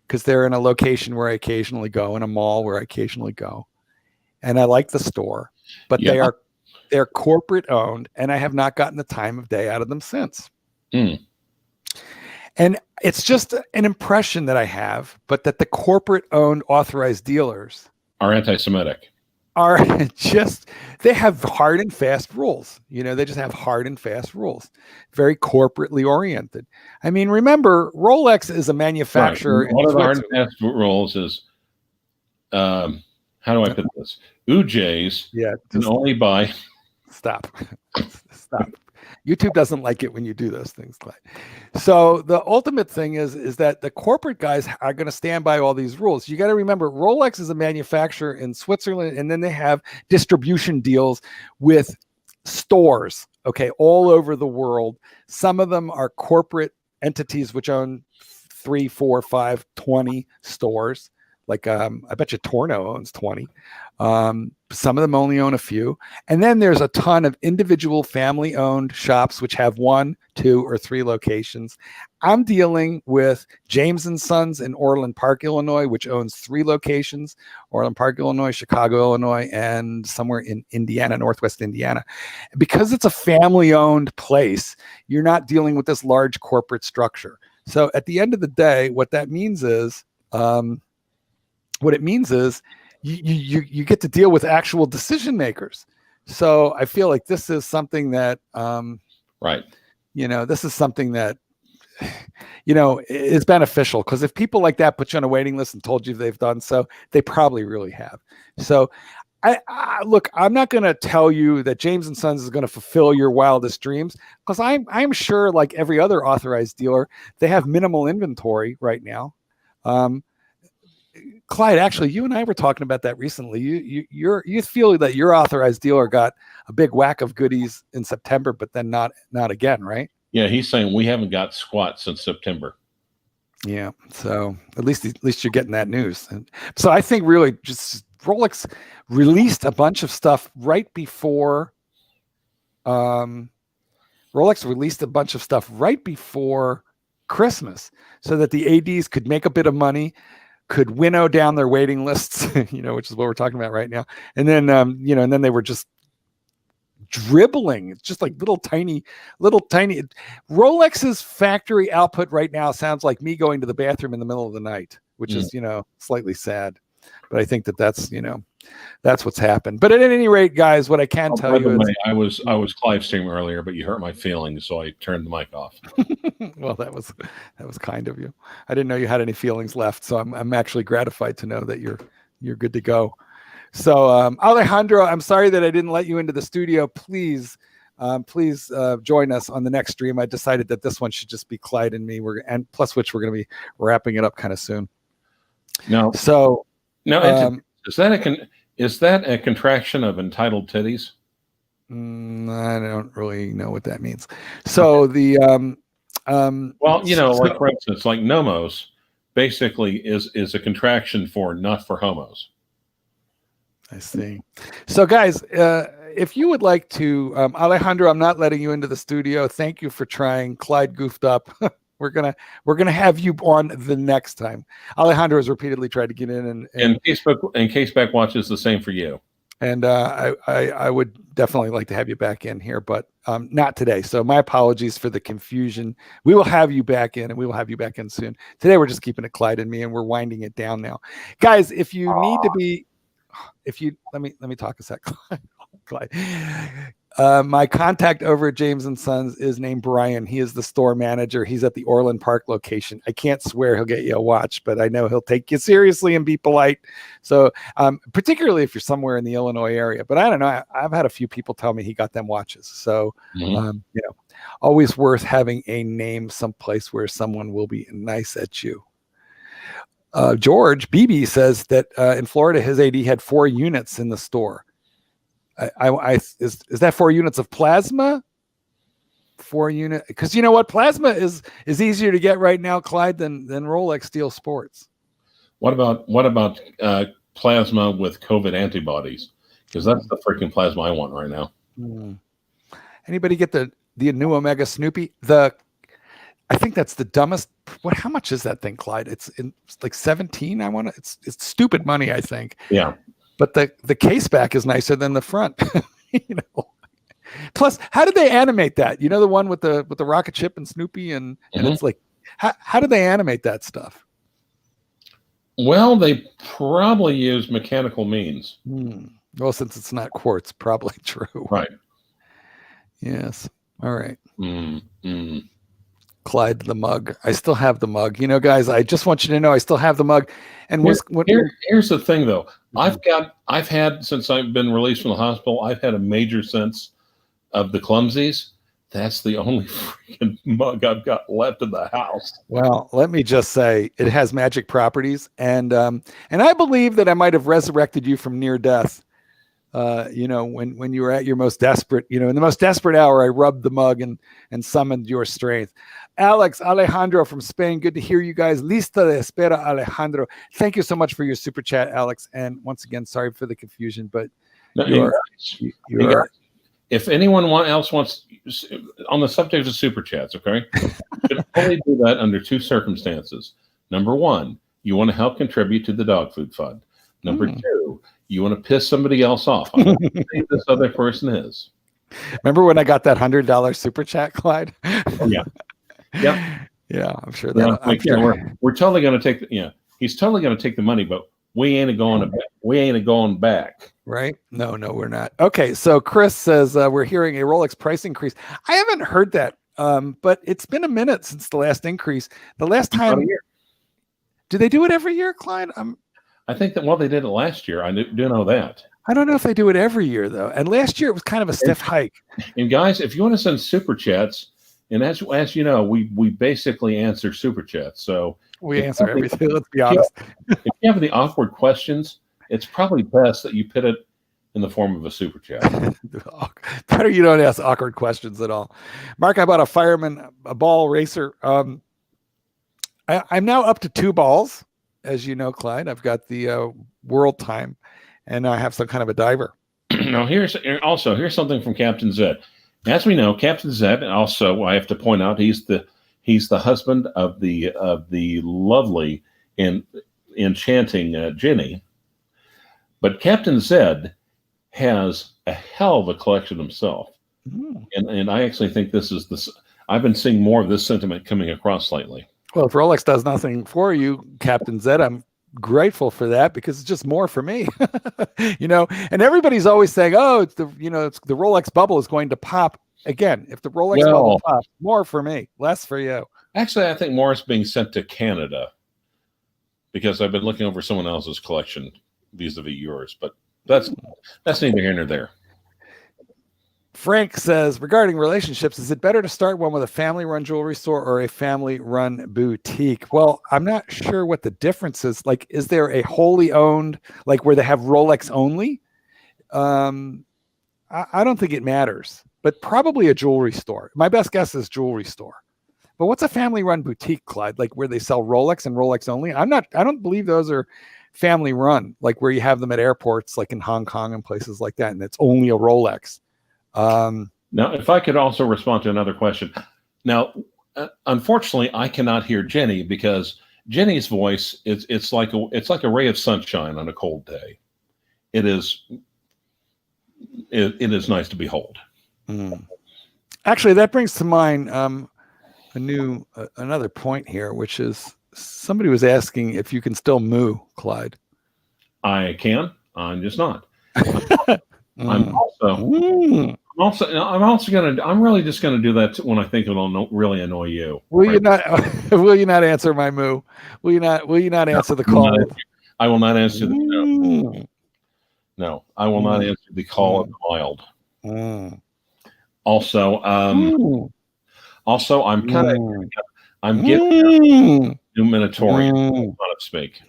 because they're in a location where I occasionally go, in a mall where I occasionally go. And I like the store, but they're corporate owned, and I have not gotten the time of day out of them since. And it's just an impression that I have, but that the corporate owned authorized dealers are anti-Semitic. They have hard and fast rules. They just have hard and fast rules, very corporately oriented. I mean, remember, Rolex is a manufacturer. Right. One of the hard and fast rules is, how do I put this? UJs can only buy. Stop. YouTube doesn't like it when you do those things, Clyde. So the ultimate thing is that the corporate guys are going to stand by all these rules. You got to remember, Rolex is a manufacturer in Switzerland, and then they have distribution deals with stores, all over the world. Some of them are corporate entities which own 3, 4, 5, 20 stores. Like I bet you Torno owns 20. Some of them only own a few. And then there's a ton of individual family-owned shops which have 1, 2, or 3 locations. I'm dealing with James & Sons in Orland Park, Illinois, which owns 3 locations: Orland Park, Illinois, Chicago, Illinois, and somewhere in Indiana, Northwest Indiana. Because it's a family-owned place, you're not dealing with this large corporate structure. So at the end of the day, what that means is you get to deal with actual decision makers. So I feel like this is something that, this is something that, is beneficial, because if people like that put you on a waiting list and told you they've done so, they probably really have. So look, I'm not going to tell you that James & Sons is going to fulfill your wildest dreams, because I'm sure, like every other authorized dealer, they have minimal inventory right now. Clyde, actually, you and I were talking about that recently. You feel that your authorized dealer got a big whack of goodies in September, but then not again, right? Yeah, he's saying we haven't got squat since September. Yeah, so at least you're getting that news. And so I think really just Rolex released a bunch of stuff right before. Rolex released a bunch of stuff right before Christmas so that the ADs could make a bit of money, could winnow down their waiting lists, which is what we're talking about right now. And then, and then they were just dribbling. It's just like little tiny. Rolex's factory output right now sounds like me going to the bathroom in the middle of the night, which is, slightly sad. But I think that's what's happened. But at any rate, guys, what I can tell you is, I was Clive streaming earlier, but you hurt my feelings, so I turned the mic off. Well, that was kind of you. I didn't know you had any feelings left, so I'm actually gratified to know that you're good to go. So Alejandro, I'm sorry that I didn't let you into the studio. Please join us on the next stream. I decided that this one should just be Clyde and me. And plus which we're going to be wrapping it up kind of soon. No. So no. Is that a contraction of entitled titties? I don't really know what that means. So the like for instance, like nomos basically is a contraction for not for homos. I see. So guys, if you would like to, Alejandro, I'm not letting you into the studio. Thank you for trying. Clyde goofed up. We're gonna have you on the next time. Alejandro has repeatedly tried to get in, and Caseback Watch is the same for you. And I would definitely like to have you back in here, but not today. So my apologies for the confusion. We will have you back in, and we will have you back in soon. Today we're just keeping it Clyde and me, and we're winding it down now, guys. If you need to be, let me talk a sec, Clyde. My contact over at James & Sons is named Brian. He is the store manager. He's at the Orland Park location. I can't swear he'll get you a watch, but I know he'll take you seriously and be polite. So particularly if you're somewhere in the Illinois area, but I don't know. I've had a few people tell me he got them watches. So, always worth having a name someplace where someone will be nice at you. George BB says that in Florida, his AD had 4 units in the store. Is that 4 units of plasma? 4 unit, because you know what, plasma is easier to get right now, Clyde, than Rolex Steel Sports. What about plasma with COVID antibodies? Because that's the freaking plasma I want right now. Anybody get the new Omega Snoopy? I think that's the dumbest. How much is that thing, Clyde? It's like 17. It's stupid money, I think. Yeah. But the case back is nicer than the front. Plus, how did they animate that? The one with the rocket ship and Snoopy and it's like, how did they animate that stuff? Well, they probably use mechanical means. Well, since it's not quartz, probably true. Right. Yes. All right. Clyde the mug. I still have the mug. Guys, I just want you to know I still have the mug. And here's the thing, though. I've had, since I've been released from the hospital, I've had a major sense of the clumsies. That's the only freaking mug I've got left in the house. Well, let me just say it has magic properties, and I believe that I might have resurrected you from near death. When you were at your most desperate, in the most desperate hour, I rubbed the mug and summoned your strength. Alejandro from Spain. Good to hear you guys. Lista de espera, Alejandro. Thank you so much for your super chat, Alex. And once again, sorry for the confusion, but if anyone else wants, on the subject of super chats, okay, you can only do that under 2 circumstances. Number 1, you want to help contribute to the dog food fund. Number 2, you want to piss somebody else off. I don't know who this other person is. Remember when I got that $100 super chat, Clyde? Oh, yeah. Yeah. Yeah, I'm sure that we're totally going to take he's totally going to take the money, but we ain't going back. Right? No, we're not. Okay, so Chris says we're hearing a Rolex price increase. I haven't heard that, but it's been a minute since the last increase. The last time, do they do it every year, Clyde? I think that they did it last year. I do know that. I don't know if they do it every year though. And last year it was kind of a stiff hike. And guys, if you want to send super chats, and as you know, we basically answer super chats. So we answer everything. Let's be honest. If you have the awkward questions, it's probably best that you put it in the form of a super chat. Better you don't ask awkward questions at all. Mark, I bought a ball racer. I'm now up to 2 balls. As you know, Clyde, I've got the world time, and I have some kind of a diver. Now, here's something from Captain Z. As we know, Captain Z, also, I have to point out, he's the He's the husband of the lovely and enchanting Jenny. But Captain Zed has a hell of a collection himself. And I actually think this is this. I've been seeing more of this sentiment coming across lately. Well, if Rolex does nothing for you, Captain Zed, I'm grateful for that because it's just more for me. And everybody's always saying, oh, it's the Rolex bubble is going to pop again. If the Rolex bubble pops, more for me, less for you. Actually, I think more is being sent to Canada because I've been looking over someone else's collection vis-a-vis yours, but that's neither here nor there. Frank says, regarding relationships, is it better to start one with a family-run jewelry store or a family-run boutique? Well, I'm not sure what the difference is. Like, is there a wholly owned, like where they have Rolex only? I don't think it matters, but probably a jewelry store. My best guess is jewelry store. But what's a family-run boutique, Clyde? Like where they sell Rolex and Rolex only? I don't believe those are family-run, like where you have them at airports, like in Hong Kong and places like that, and it's only a Rolex. Now, if I could also respond to another question. Now, unfortunately, I cannot hear Jenny because Jenny's voice it's like a ray of sunshine on a cold day. It is nice to behold. Actually, that brings to mind another point here, which is somebody was asking if you can still moo, Clyde. I can. I'm just not. I'm really just gonna do that when I think it'll really annoy you. Will you not? Will you not answer my moo? Will you not answer the call? I will not answer the no. I will not answer the call of the wild. Also, I'm kind of I'm getting new Minotaurian. Not speak.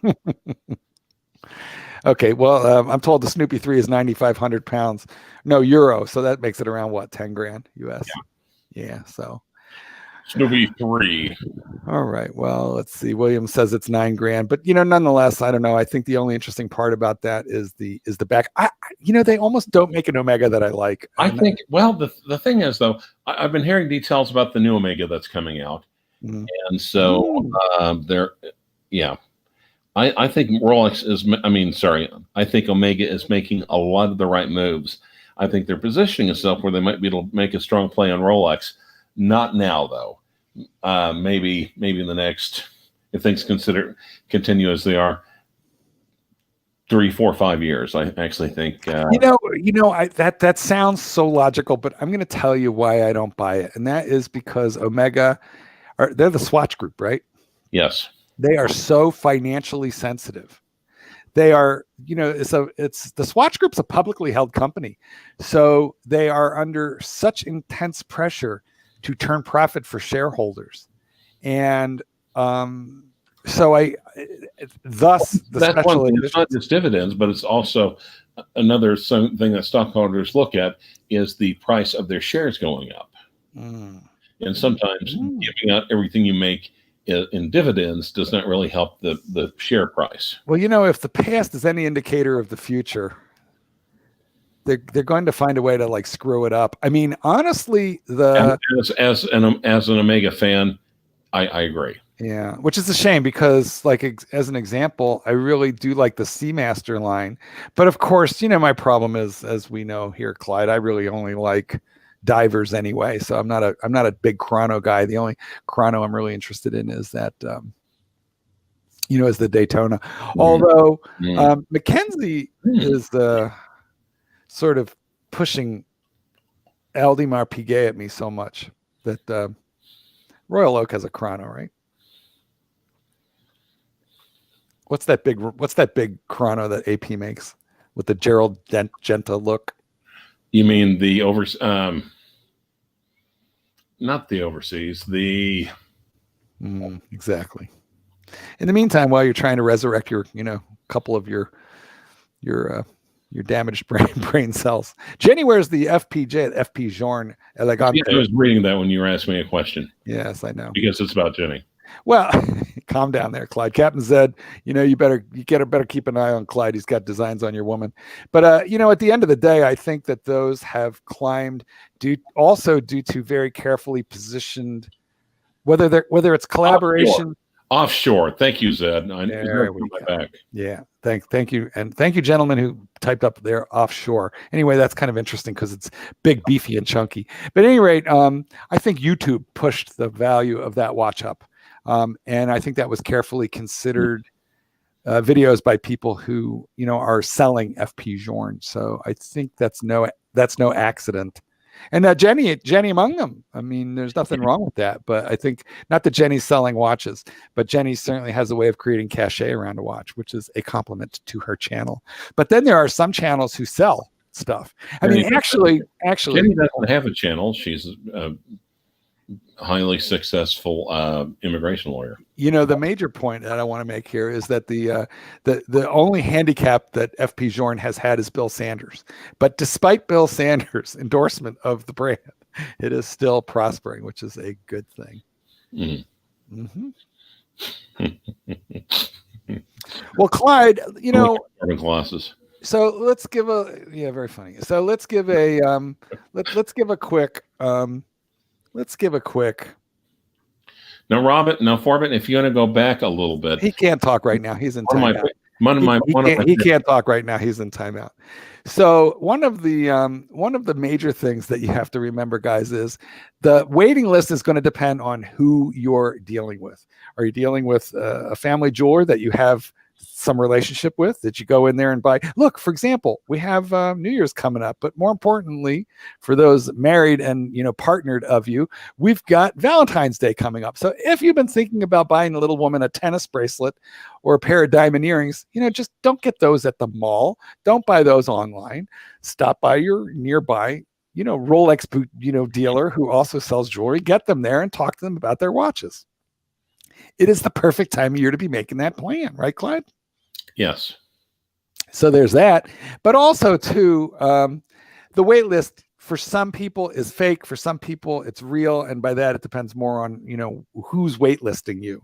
Okay, well, I'm told the Snoopy 3 is 9,500 pounds, no euro, so that makes it around what, 10 grand US? Yeah. So Snoopy 3. All right. Well, let's see. William says it's 9 grand, but nonetheless, I don't know. I think the only interesting part about that is the back. They almost don't make an Omega that I like. I think. Well, the thing is though, I've been hearing details about the new Omega that's coming out, and so I think Rolex is. I think Omega is making a lot of the right moves. I think they're positioning itself where they might be able to make a strong play on Rolex. Not now, though. Maybe in the next, if things continue as they are, 3, 4, 5 years. I actually think. That sounds so logical, but I'm going to tell you why I don't buy it, and that is because Omega, they're the Swatch Group, right? Yes. They are so financially sensitive. They are, it's the Swatch Group's a publicly held company. So they are under such intense pressure to turn profit for shareholders. And so thus the that's special one thing. It's not just dividends, but it's also another thing that stockholders look at is the price of their shares going up. And sometimes giving out everything you make in dividends does not really help the share price. Well, if the past is any indicator of the future, they're going to find a way to like screw it up. I mean, honestly, as an Omega fan, I agree. Yeah, which is a shame because, like, as an example, I really do like the Seamaster line, but of course, my problem is, as we know here, Clyde, I really only like divers anyway, so I'm not a big chrono guy. The only chrono I'm really interested in is that is the Daytona. Although Mackenzie is sort of pushing Aldemar Piguet at me so much that Royal Oak has a chrono, right? What's that big chrono that AP makes with the Gerald Genta look? You mean the not the overseas, the exactly. In the meantime, while you're trying to resurrect your, couple of your damaged brain cells, Jenny wears the FPJ, FP Journe Elegante. I was reading that when you were asking me a question. Yes, I know. Because it's about Jenny. Well, calm down there, Clyde. Captain Zed, you better keep an eye on Clyde. He's got designs on your woman. But at the end of the day, I think that those have climbed due to very carefully positioned whether it's collaboration. Offshore. Thank you, Zed. There we go. Back. Yeah. Thank you. And thank you, gentlemen who typed up there offshore. Anyway, that's kind of interesting because it's big, beefy, and chunky. But at any rate, I think YouTube pushed the value of that watch up. And I think that was carefully considered videos by people who, are selling FP Journe. So I think that's no accident. And Jenny among them. I mean, there's nothing wrong with that. But I think not that Jenny's selling watches, but Jenny certainly has a way of creating cachet around a watch, which is a compliment to her channel. But then there are some channels who sell stuff. I mean, actually, Jenny doesn't have a channel. She's a highly successful immigration lawyer. The major point that I want to make here is that the only handicap that FP Journe has had is Bill Sanders. But despite Bill Sanders' endorsement of the brand, it is still prospering, which is a good thing. Mm-hmm. Well, Clyde, glasses. So let's give very funny. So let's give a let's give a quick. Now, Forbin, if you want to go back a little bit. He can't talk right now. He's in timeout. He can't talk right now. He's in timeout. So one of the major things that you have to remember, guys, is the waiting list is going to depend on who you're dealing with. Are you dealing with a family jeweler that you have some relationship with that you go in there and buy? Look, for example, we have New Year's coming up, but more importantly, for those married and partnered of you, we've got Valentine's Day coming up. So if you've been thinking about buying a little woman a tennis bracelet or a pair of diamond earrings, just don't get those at the mall. Don't buy those online. Stop by your nearby Rolex dealer who also sells jewelry. Get them there and talk to them about their watches. It is the perfect time of year to be making that plan, right, Clyde? Yes. So there's that. But also, too, the wait list for some people is fake. For some people, it's real. And by that, it depends more on, who's waitlisting you.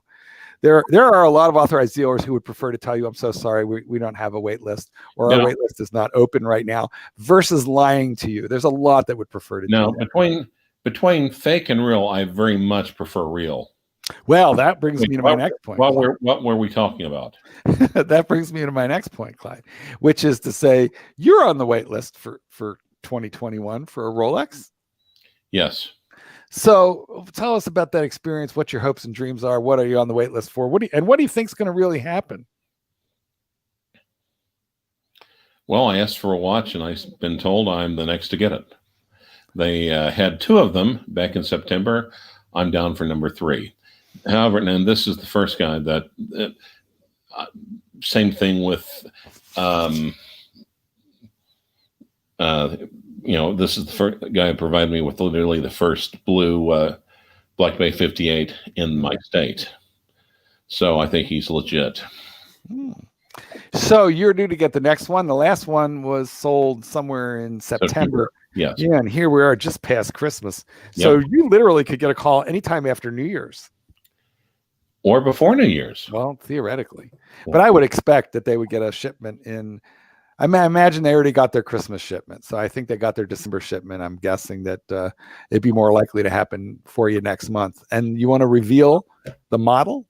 There are a lot of authorized dealers who would prefer to tell you, I'm so sorry, we don't have a wait list, or our wait list is not open right now, versus lying to you. There's a lot that would prefer to do that. Between fake and real, I very much prefer real. Well, that brings me to my next point. What were we talking about? That brings me to my next point, Clyde, which is to say you're on the wait list for 2021 for a Rolex. Yes. So tell us about that experience, what your hopes and dreams are. What are you on the wait list for? What do you think is going to really happen? Well, I asked for a watch and I've been told I'm the next to get it. They had two of them back in September. I'm down for number 3. However, and this is the first guy that same thing with, this is the first guy who provided me with literally the first blue Black Bay 58 in my state. So I think he's legit. So you're due to get the next one. The last one was sold somewhere in September. Yes. Yeah, and here we are just past Christmas. So you literally could get a call anytime after New Year's. Or before New Year's. Well, theoretically. But I would expect that they would get a shipment in. I imagine they already got their Christmas shipment. So I think they got their December shipment. I'm guessing that it'd be more likely to happen for you next month. And you want to reveal the model?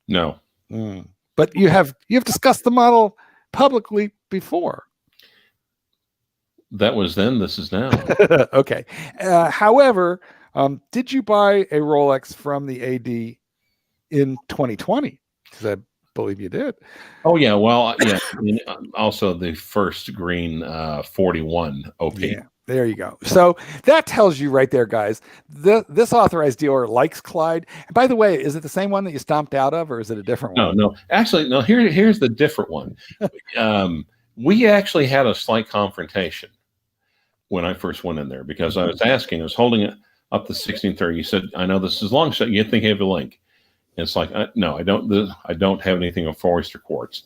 No. But you have discussed the model publicly before. That was then. This is now. Okay. However, did you buy a Rolex from the AD in 2020? Because I believe you did. Oh yeah. Well, yeah. Also the first green 41 OP. Yeah. There you go. So that tells you right there, guys, this authorized dealer likes Clyde. And by the way, is it the same one that you stomped out of, or is it a different one? No. Actually, no. Here's the different one. We actually had a slight confrontation when I first went in there because I was holding it up the 1630. You said, "I know this is long shot. You think you have a link?" And it's like, no, I don't. I don't have anything of oyster quartz.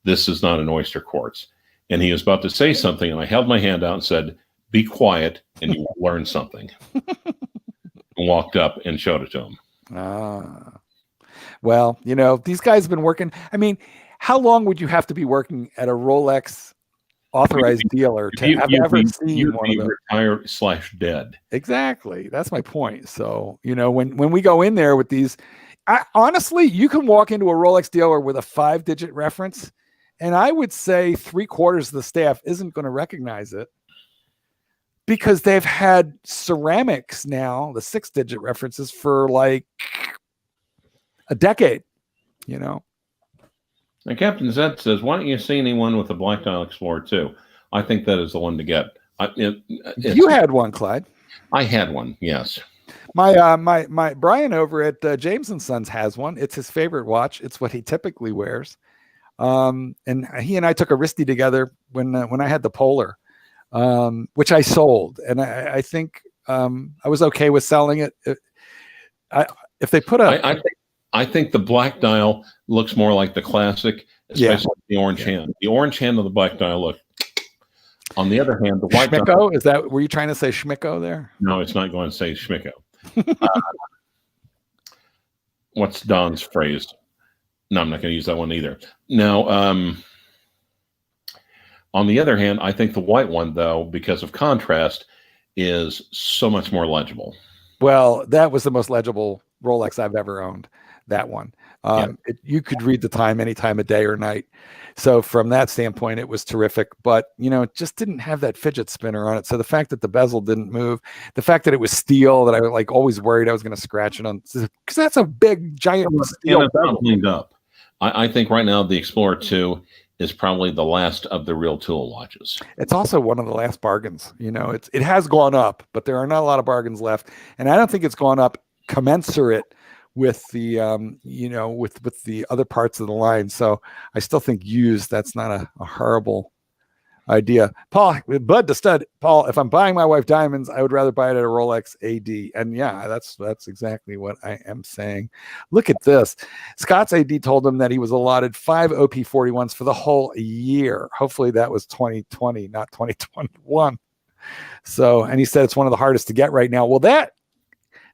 This is not an oyster quartz. And he was about to say something, and I held my hand out and said, "Be quiet, and you will learn something." And walked up and showed it to him. Well, these guys have been working. I mean, how long would you have to be working at a Rolex authorized dealer to have ever seen one of those. Retired / dead. Exactly. That's my point. So, when we go in there with these, honestly, you can walk into a Rolex dealer with a 5-digit reference, and I would say 3/4 of the staff isn't going to recognize it because they've had ceramics now, the 6-digit references, for like a decade, Now, Captain Zed says, why don't you see anyone with a Black Dial Explorer 2? I think that is the one to get. You had one, Clyde. I had one, yes. My Brian over at James & Sons has one. It's his favorite watch. It's what he typically wears. And he and I took a wristy together when I had the Polar, which I sold. And I think I was okay with selling it. If they put I think the Black Dial looks more like the classic, especially the orange hand. The orange hand of the Black Dial look. On the other hand, the white Schmicko, were you trying to say Schmicko there? No, it's not going to say Schmicko. What's Don's phrase? No, I'm not going to use that one either. Now, on the other hand, I think the white one, though, because of contrast, is so much more legible. Well, that was the most legible Rolex I've ever owned. That one. You could read the time any time of day or night. So from that standpoint, it was terrific. But, it just didn't have that fidget spinner on it. So the fact that the bezel didn't move, the fact that it was steel, that I was always worried I was going to scratch it on, because that's a big, giant steel. And it's cleaned up. I think right now the Explorer 2 is probably the last of the real tool watches. It's also one of the last bargains. It has gone up, but there are not a lot of bargains left. And I don't think it's gone up commensurate with the with the other parts of the line. So I still think used, that's not a horrible idea. Paul, Bud the Stud, Paul, if I'm buying my wife diamonds, I would rather buy it at a Rolex AD. And yeah, that's exactly what I am saying. Look at this. Scott's AD told him that he was allotted 5 OP41s for the whole year. Hopefully that was 2020, not 2021. So, and he said it's one of the hardest to get right now. Well, that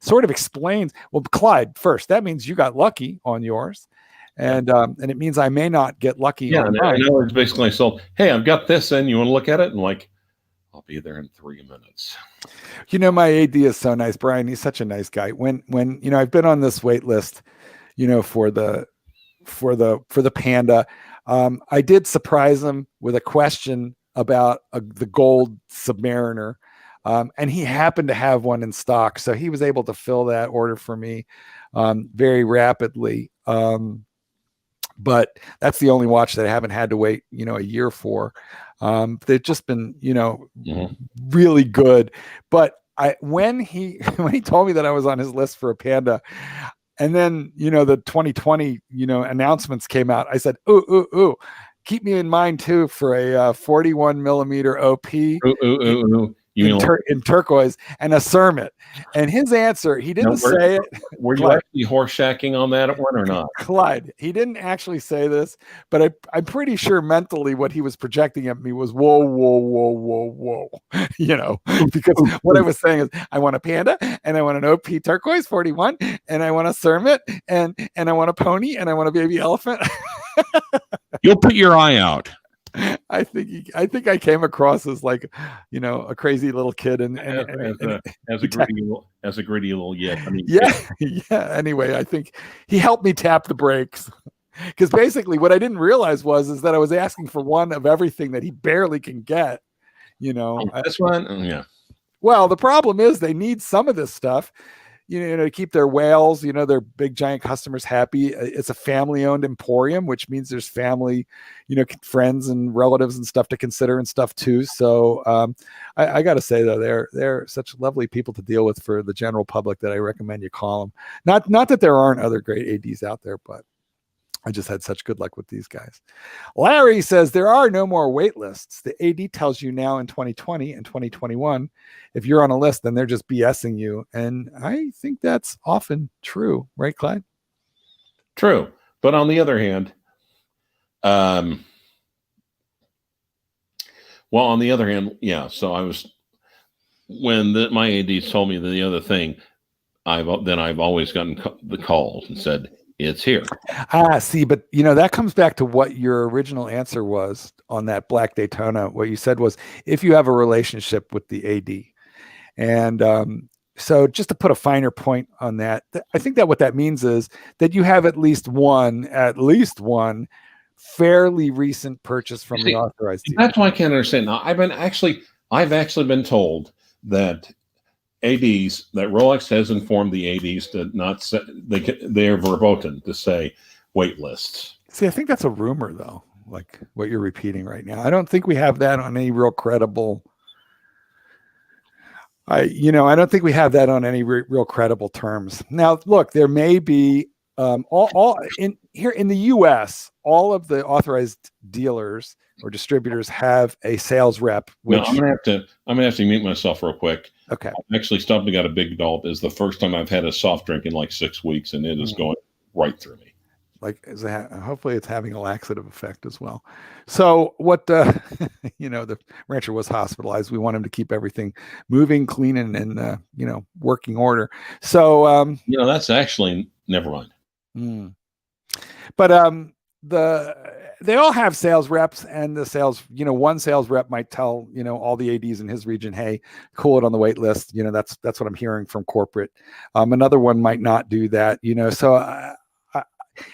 sort of explains, Clyde, first, that means you got lucky on yours. And it means I may not get lucky. Yeah, and I know it's basically sold. Hey, I've got this in. You want to look at it? And I'll be there in 3 minutes. My AD is so nice, Brian. He's such a nice guy. When I've been on this wait list, for the Panda, I did surprise him with a question about the gold Submariner. And he happened to have one in stock. So he was able to fill that order for me very rapidly. But that's the only watch that I haven't had to wait, a year for. They've just been, really good. But when he told me that I was on his list for a Panda, and then, the 2020, announcements came out, I said, ooh, keep me in mind too for a 41 millimeter OP. In turquoise and a Cermet. And his answer, he didn't say it. Were you actually horseshacking on that one or not? Clyde, he didn't actually say this, but I'm pretty sure mentally what he was projecting at me was whoa, because what I was saying is I want a Panda and I want an OP turquoise 41 and I want a Cermet and I want a pony and I want a baby elephant. You'll put your eye out. I think I came across as a crazy little kid and as a greedy little yet. Yeah. Anyway, I think he helped me tap the brakes, because basically what I didn't realize is that I was asking for one of everything that he barely can get. This one, yeah. Well, the problem is they need some of this stuff, to keep their whales, their big giant customers happy. It's a family-owned emporium, which means there's family, friends and relatives and stuff to consider and stuff too. So I got to say though, they're such lovely people to deal with for the general public that I recommend you call them. Not that there aren't other great ADs out there, but I just had such good luck with these guys. Larry says there are no more wait lists. The AD tells you now in 2020 and 2021, if you're on a list, then they're just BSing you. And I think that's often true. Right, Clyde? True. But on the other hand, yeah. So I was, when my AD told me the other thing, I've always gotten the calls and said, it's here. See, but that comes back to what your original answer was on that black Daytona. What you said was if you have a relationship with the AD. And so just to put a finer point on that, I think that what that means is that you have at least one fairly recent purchase from the authorized dealer. That's why I can't understand. Now, I've actually been told that Rolex has informed the ADs to not say, they are verboten to say wait lists. See, I think that's a rumor though, like what you're repeating right now. I don't think we have that on any real credible. I don't think we have that on any real credible terms. Now, look, there may be all in here in the U.S. All of the authorized dealers or distributors have a sales rep. Which no, I'm gonna have to mute myself real quick. Okay. I actually stopped and got a big gulp. It's the first time I've had a soft drink in like 6 weeks, and it is going right through me. Like, hopefully it's having a laxative effect as well. So what, the rancher was hospitalized. We want him to keep everything moving, clean, and working order. So, that's actually, never mind. But they all have sales reps, and the sales, one sales rep might tell, all the ADs in his region, hey, cool it on the wait list. That's what I'm hearing from corporate. Another one might not do that, so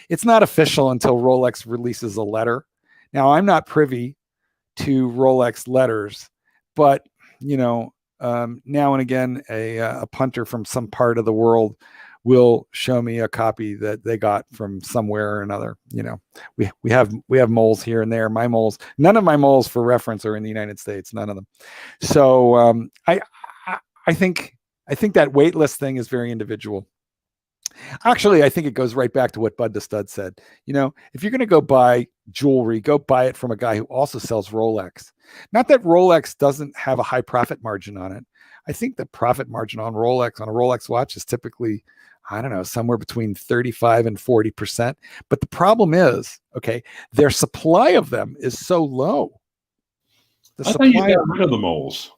it's not official until Rolex releases a letter. Now, I'm not privy to Rolex letters, but now and again, a punter from some part of the world will show me a copy that they got from somewhere or another. We have moles here and there. My moles, none of my moles for reference are in the United States, none of them. So I think that wait list thing is very individual. Actually, I think it goes right back to what Bud the Stud said. If you're going to go buy jewelry, go buy it from a guy who also sells Rolex. Not that Rolex doesn't have a high profit margin on it. I think the profit margin on a Rolex watch is typically, I don't know, somewhere between 35 and 40%. But the problem is, their supply of them is so low. I thought you got rid of the moles.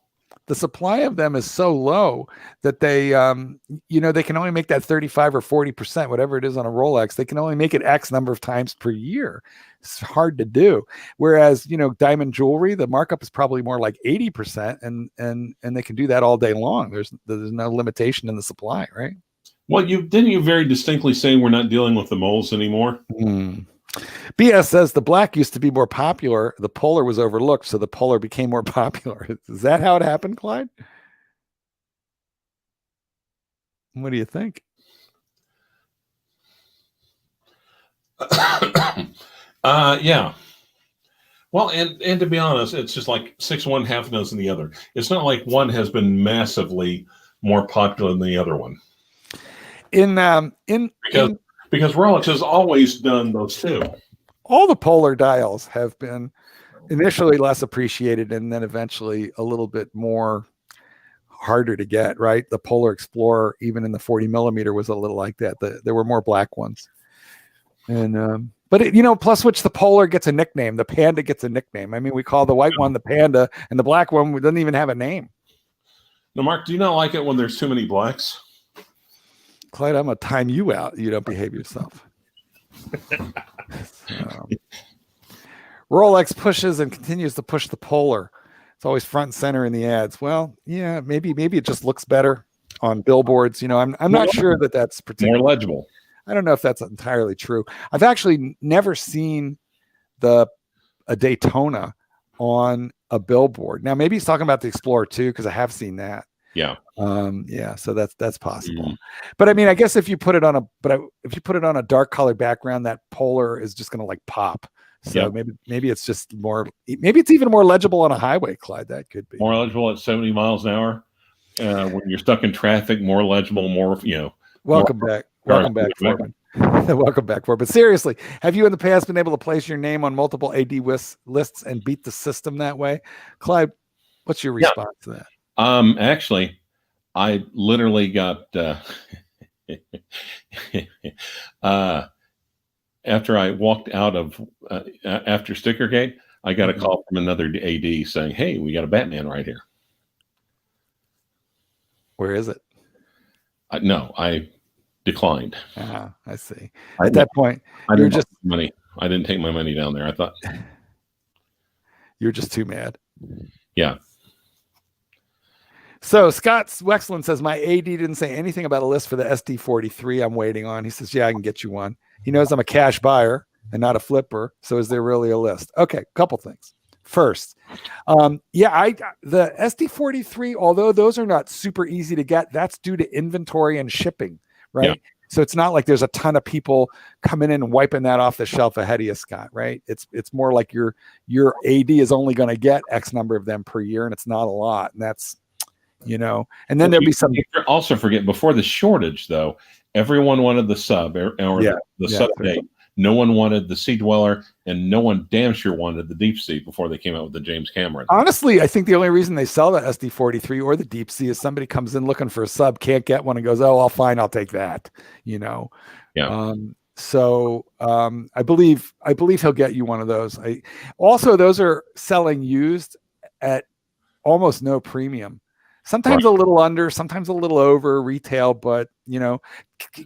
The supply of them is so low that they can only make that 35 or 40%, whatever it is on a Rolex. They can only make it X number of times per year. It's hard to do. Whereas, diamond jewelry, the markup is probably more like 80%, and they can do that all day long. There's no limitation in the supply, right? Well, didn't you very distinctly say we're not dealing with the moles anymore? BS says the black used to be more popular. The polar was overlooked, so the polar became more popular. Is that how it happened, Clyde? What do you think? Yeah. Well, and to be honest, it's just like 6 one, half dozen the other. It's not like one has been massively more popular than the other one. Because Rolex has always done those too. All the polar dials have been initially less appreciated and then eventually a little bit more harder to get, right? The Polar Explorer, even in the 40 millimeter, was a little like that. There were more black ones. And but plus which the Polar gets a nickname. The Panda gets a nickname. I mean, we call the white one the Panda, and the black one doesn't even have a name. Now, Mark, do you not like it when there's too many blacks? Clyde, I'm gonna time you out. You don't behave yourself. Rolex pushes and continues to push the Polar. It's always front and center in the ads. Well, yeah, maybe it just looks better on billboards. I'm not sure that that's particularly more legible. I don't know if that's entirely true. I've actually never seen a Daytona on a billboard. Now, maybe he's talking about the Explorer too, because I have seen that. Yeah. So that's possible. But I mean, I guess if you put it on a dark color background, that Polar is just going to like pop. So maybe it's just maybe it's even more legible on a highway, Clyde. That could be more legible at 70 miles an hour. When you're stuck in traffic, more legible, Welcome back, Foreman. Welcome back, Foreman. But seriously, have you in the past been able to place your name on multiple AD lists and beat the system that way? Clyde, what's your response to that? Actually, I literally got after I walked out of after Stickergate, I got a call from another AD saying, "Hey, we got a Batman right here." Where is it? No, I declined. I see. At that point, you're just money. I didn't take my money down there. I thought you're just too mad. Yeah. So Scott Wexland says, my AD didn't say anything about a list for the SD43 I'm waiting on. He says, yeah, I can get you one. He knows I'm a cash buyer and not a flipper. So is there really a list? Okay, couple things. First, the SD43, although those are not super easy to get, that's due to inventory and shipping, right? Yeah. So it's not like there's a ton of people coming in and wiping that off the shelf ahead of you, Scott, right? It's more like your AD is only going to get X number of them per year, and it's not a lot. And that's, and then there'll be some. Also forget, before the shortage, though, everyone wanted the sub or the sub date. No one wanted the Sea Dweller, and no one damn sure wanted the Deep Sea before they came out with the James Cameron. Honestly, I think the only reason they sell the SD43 or the Deep Sea is somebody comes in looking for a sub, can't get one, and goes, "Oh, well, fine, I'll take that." Yeah. So I believe he'll get you one of those. Also, those are selling used at almost no premium. Sometimes a little under, sometimes a little over retail, but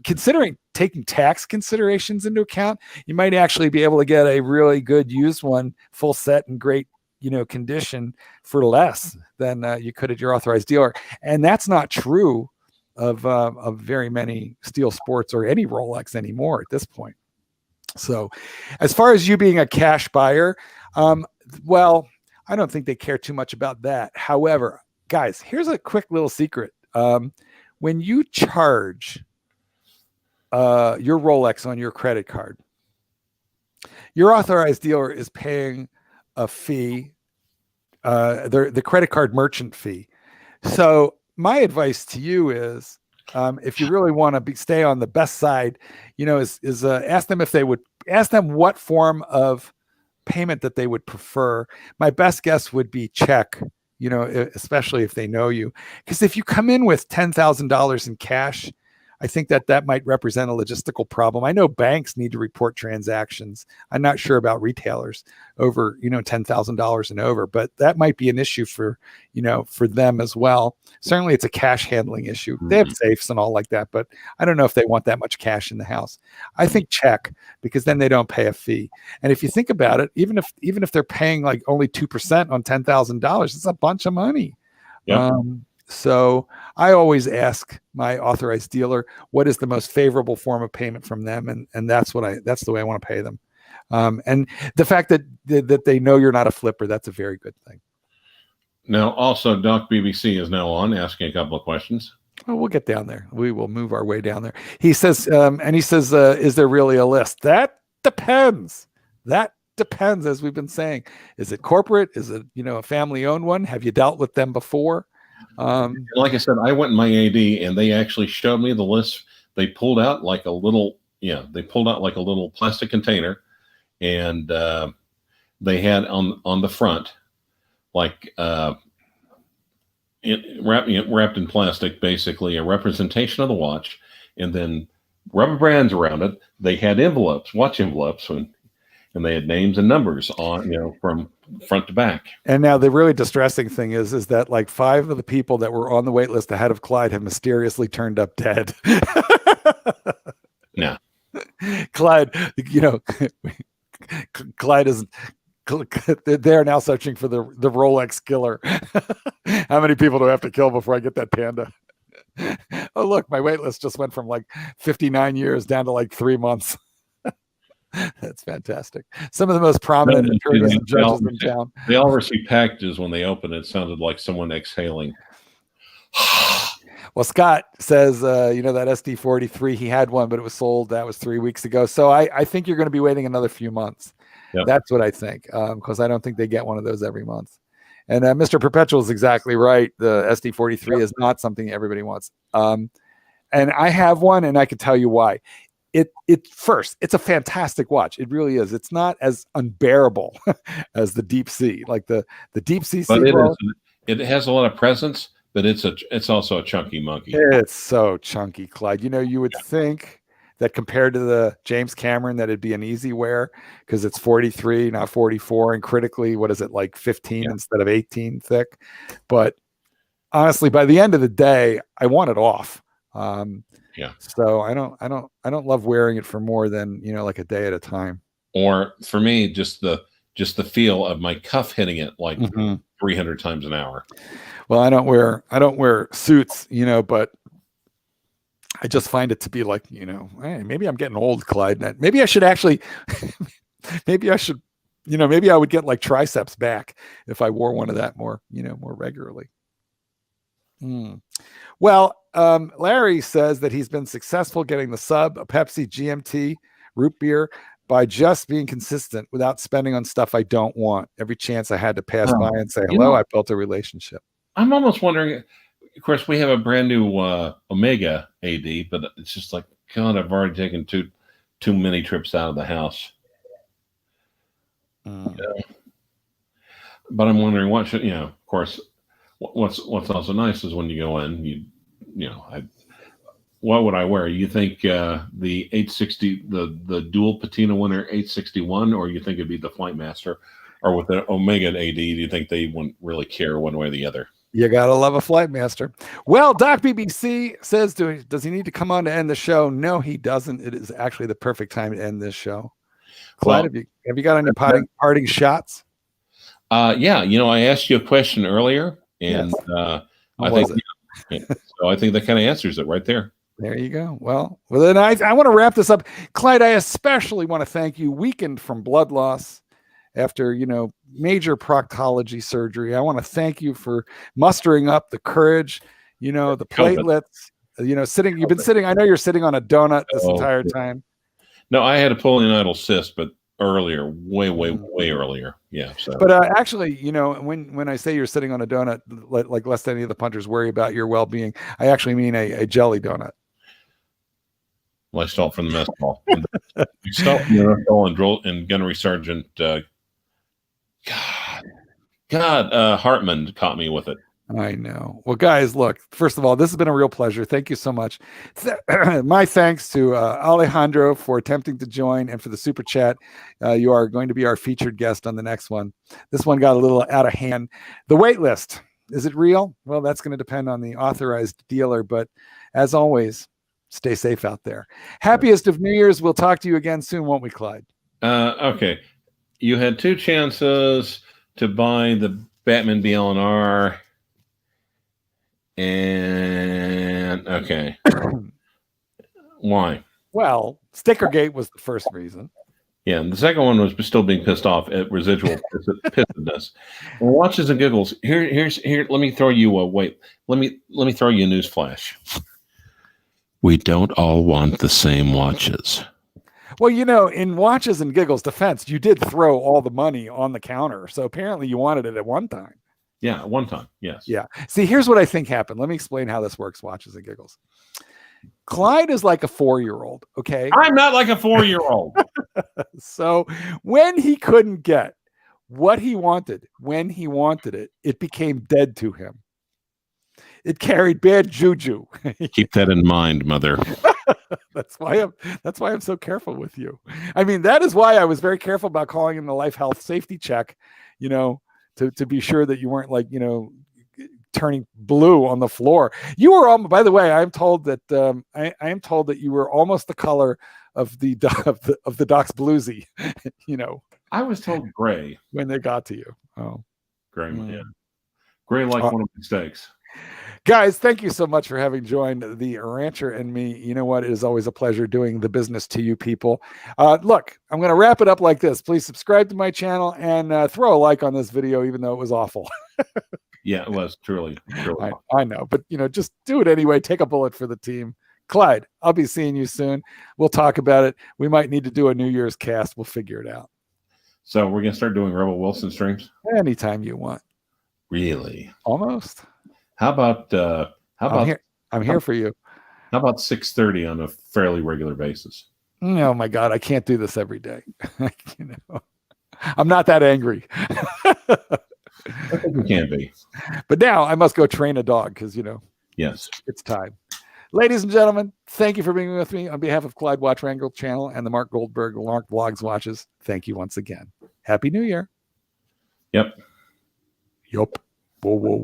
considering taking tax considerations into account, you might actually be able to get a really good used one, full set and great, condition for less than you could at your authorized dealer. And that's not true of very many Steel Sports or any Rolex anymore at this point. So as far as you being a cash buyer, well, I don't think they care too much about that. However, guys, here's a quick little secret. When you charge your Rolex on your credit card, your authorized dealer is paying a fee, the credit card merchant fee. So my advice to you is, if you really want to stay on the best side, is ask them what form of payment that they would prefer. My best guess would be check. Especially if they know you, because if you come in with $10,000 in cash, I think that might represent a logistical problem. I know banks need to report transactions. I'm not sure about retailers over, $10,000 and over, but that might be an issue for them as well. Certainly it's a cash handling issue. They have safes and all like that, but I don't know if they want that much cash in the house. I think check, because then they don't pay a fee. And if you think about it, even if they're paying like only 2% on $10,000, it's a bunch of money. Yep. So I always ask my authorized dealer, what is the most favorable form of payment from them? And that's the way I want to pay them. And the fact that they know you're not a flipper, that's a very good thing. Now, also, Doc BBC is now on, asking a couple of questions. Oh, we'll get down there. We will move our way down there. He says, is there really a list? That depends. That depends, as we've been saying. Is it corporate? Is it, a family-owned one? Have you dealt with them before? Like I said, I went in my AD and they actually showed me the list. They pulled out like a little plastic container, and they had on the front, like wrapped in plastic, basically a representation of the watch, and then rubber bands around it. They had watch envelopes, and they had names and numbers on, from front to back. And now the really distressing thing is that like 5 of the people that were on the wait list ahead of Clyde have mysteriously turned up dead. Yeah. Clyde, Clyde is, they're now searching for the Rolex killer. How many people do I have to kill before I get that panda? Oh, look, my wait list just went from like 59 years down to like 3 months. That's fantastic. Some of the most prominent attorneys and judges in town. They all received packages when they opened. It sounded like someone exhaling. Well, Scott says, that SD43, he had one, but it was sold. That was 3 weeks ago. So I think you're going to be waiting another few months. Yep. That's what I think, because I don't think they get one of those every month. And Mr. Perpetual is exactly right. The SD43 is not something everybody wants. And I have one, and I can tell you why. It's a fantastic watch. It really is. It's not as unbearable as the Deep Sea, like the Deep Sea. But it has a lot of presence, but it's also a chunky monkey. It's so chunky, Clyde. You would think that compared to the James Cameron, that it'd be an easy wear because it's 43, not 44, and critically, what is it, like 15 instead of 18 thick? But honestly, by the end of the day, I want it off. So I don't love wearing it for more than, like a day at a time. Or for me, just the feel of my cuff hitting it like 300 times an hour. Well, I don't wear suits, but I just find it to be like, hey, maybe I'm getting old, Clyde. Maybe I should actually, maybe I would get like triceps back if I wore one of that more regularly. Well, Larry says that he's been successful getting the sub, a Pepsi, GMT, root beer by just being consistent without spending on stuff I don't want. Every chance I had to pass by and say hello, I built a relationship. I'm almost wondering, of course, we have a brand new Omega AD, but it's just like, God, I've already taken too many trips out of the house. But I'm wondering what should, of course, what's also nice is when you go in, what would I wear? You think the 860, the dual patina winner 861, or you think it'd be the Flightmaster, or with the Omega AD? Do you think they wouldn't really care one way or the other? You gotta love a Flightmaster. Well, Doc BBC says, does he need to come on to end the show? No, he doesn't. It is actually the perfect time to end this show. Clyde, have you got any parting shots? Yeah, I asked you a question earlier, and yes. I think that kind of answers it right there. There you go. Well, then I want to wrap this up. Clyde, I especially want to thank you. Weakened from blood loss after, major proctology surgery. I want to thank you for mustering up the courage, the platelets, sitting. You've been sitting. I know you're sitting on a donut this entire time. No, I had a poliomyelitis cyst, but earlier, way earlier. Yeah. So. But actually, when I say you're sitting on a donut, like lest any of the punters worry about your well-being, I actually mean a jelly donut. Well, I stole it from the mess hall. I stole from the mess hall and Gunnery Sergeant Hartman caught me with it. I know. Well, guys, look, first of all, this has been a real pleasure. Thank you so much. My thanks to Alejandro for attempting to join and for the super chat. You are going to be our featured guest on the next one. This one got a little out of hand. The wait list, is it real? Well, that's going to depend on the authorized dealer. But as always, stay safe out there. Happiest of New Year's. We'll talk to you again soon, won't we, Clyde? Okay. You had 2 chances to buy the Batman BLNR. And okay. Why? Well, Stickergate was the first reason. Yeah, and the second one was still being pissed off at residual pissedness. And watches and giggles. Here. Let me throw you a Let me throw you a news flash. We don't all want the same watches. Well, in watches and giggles defense, you did throw all the money on the counter, so apparently you wanted it at one time. Yeah, one time, yes. Yeah. See, here's what I think happened. Let me explain how this works, watches and giggles. Clyde is like a 4-year-old, okay? I'm not like a 4-year-old. So when he couldn't get what he wanted, when he wanted it, it became dead to him. It carried bad juju. Keep that in mind, mother. That's why I'm so careful with you. I mean, that is why I was very careful about calling in the life health safety check, to be sure that you weren't like, turning blue on the floor. You were by the way, I'm told that I am told that you were almost the color of the Doc's bluesy, I was told gray when they got to you. Oh, gray, yeah. Gray like one of the steaks. Guys, thank you so much for having joined the Rancher and me. You know what? It is always a pleasure doing the business to you people. Look, I'm going to wrap it up like this. Please subscribe to my channel and throw a like on this video, even though it was awful. Yeah, it was truly. I know, but just do it anyway. Take a bullet for the team. Clyde, I'll be seeing you soon. We'll talk about it. We might need to do a New Year's cast. We'll figure it out. So we're going to start doing Rebel Wilson streams? Anytime you want. Really? Almost. How about I'm here for you. How about 6:30 on a fairly regular basis? Oh my God, I can't do this every day. I'm not that angry. I think you can be. But now I must go train a dog because yes, it's time. Ladies and gentlemen, thank you for being with me on behalf of Clyde Watch Wrangle channel and the Mark Goldberg Mark Vlogs Watches. Thank you once again. Happy New Year. Yep. Yup. Whoa, whoa, whoa.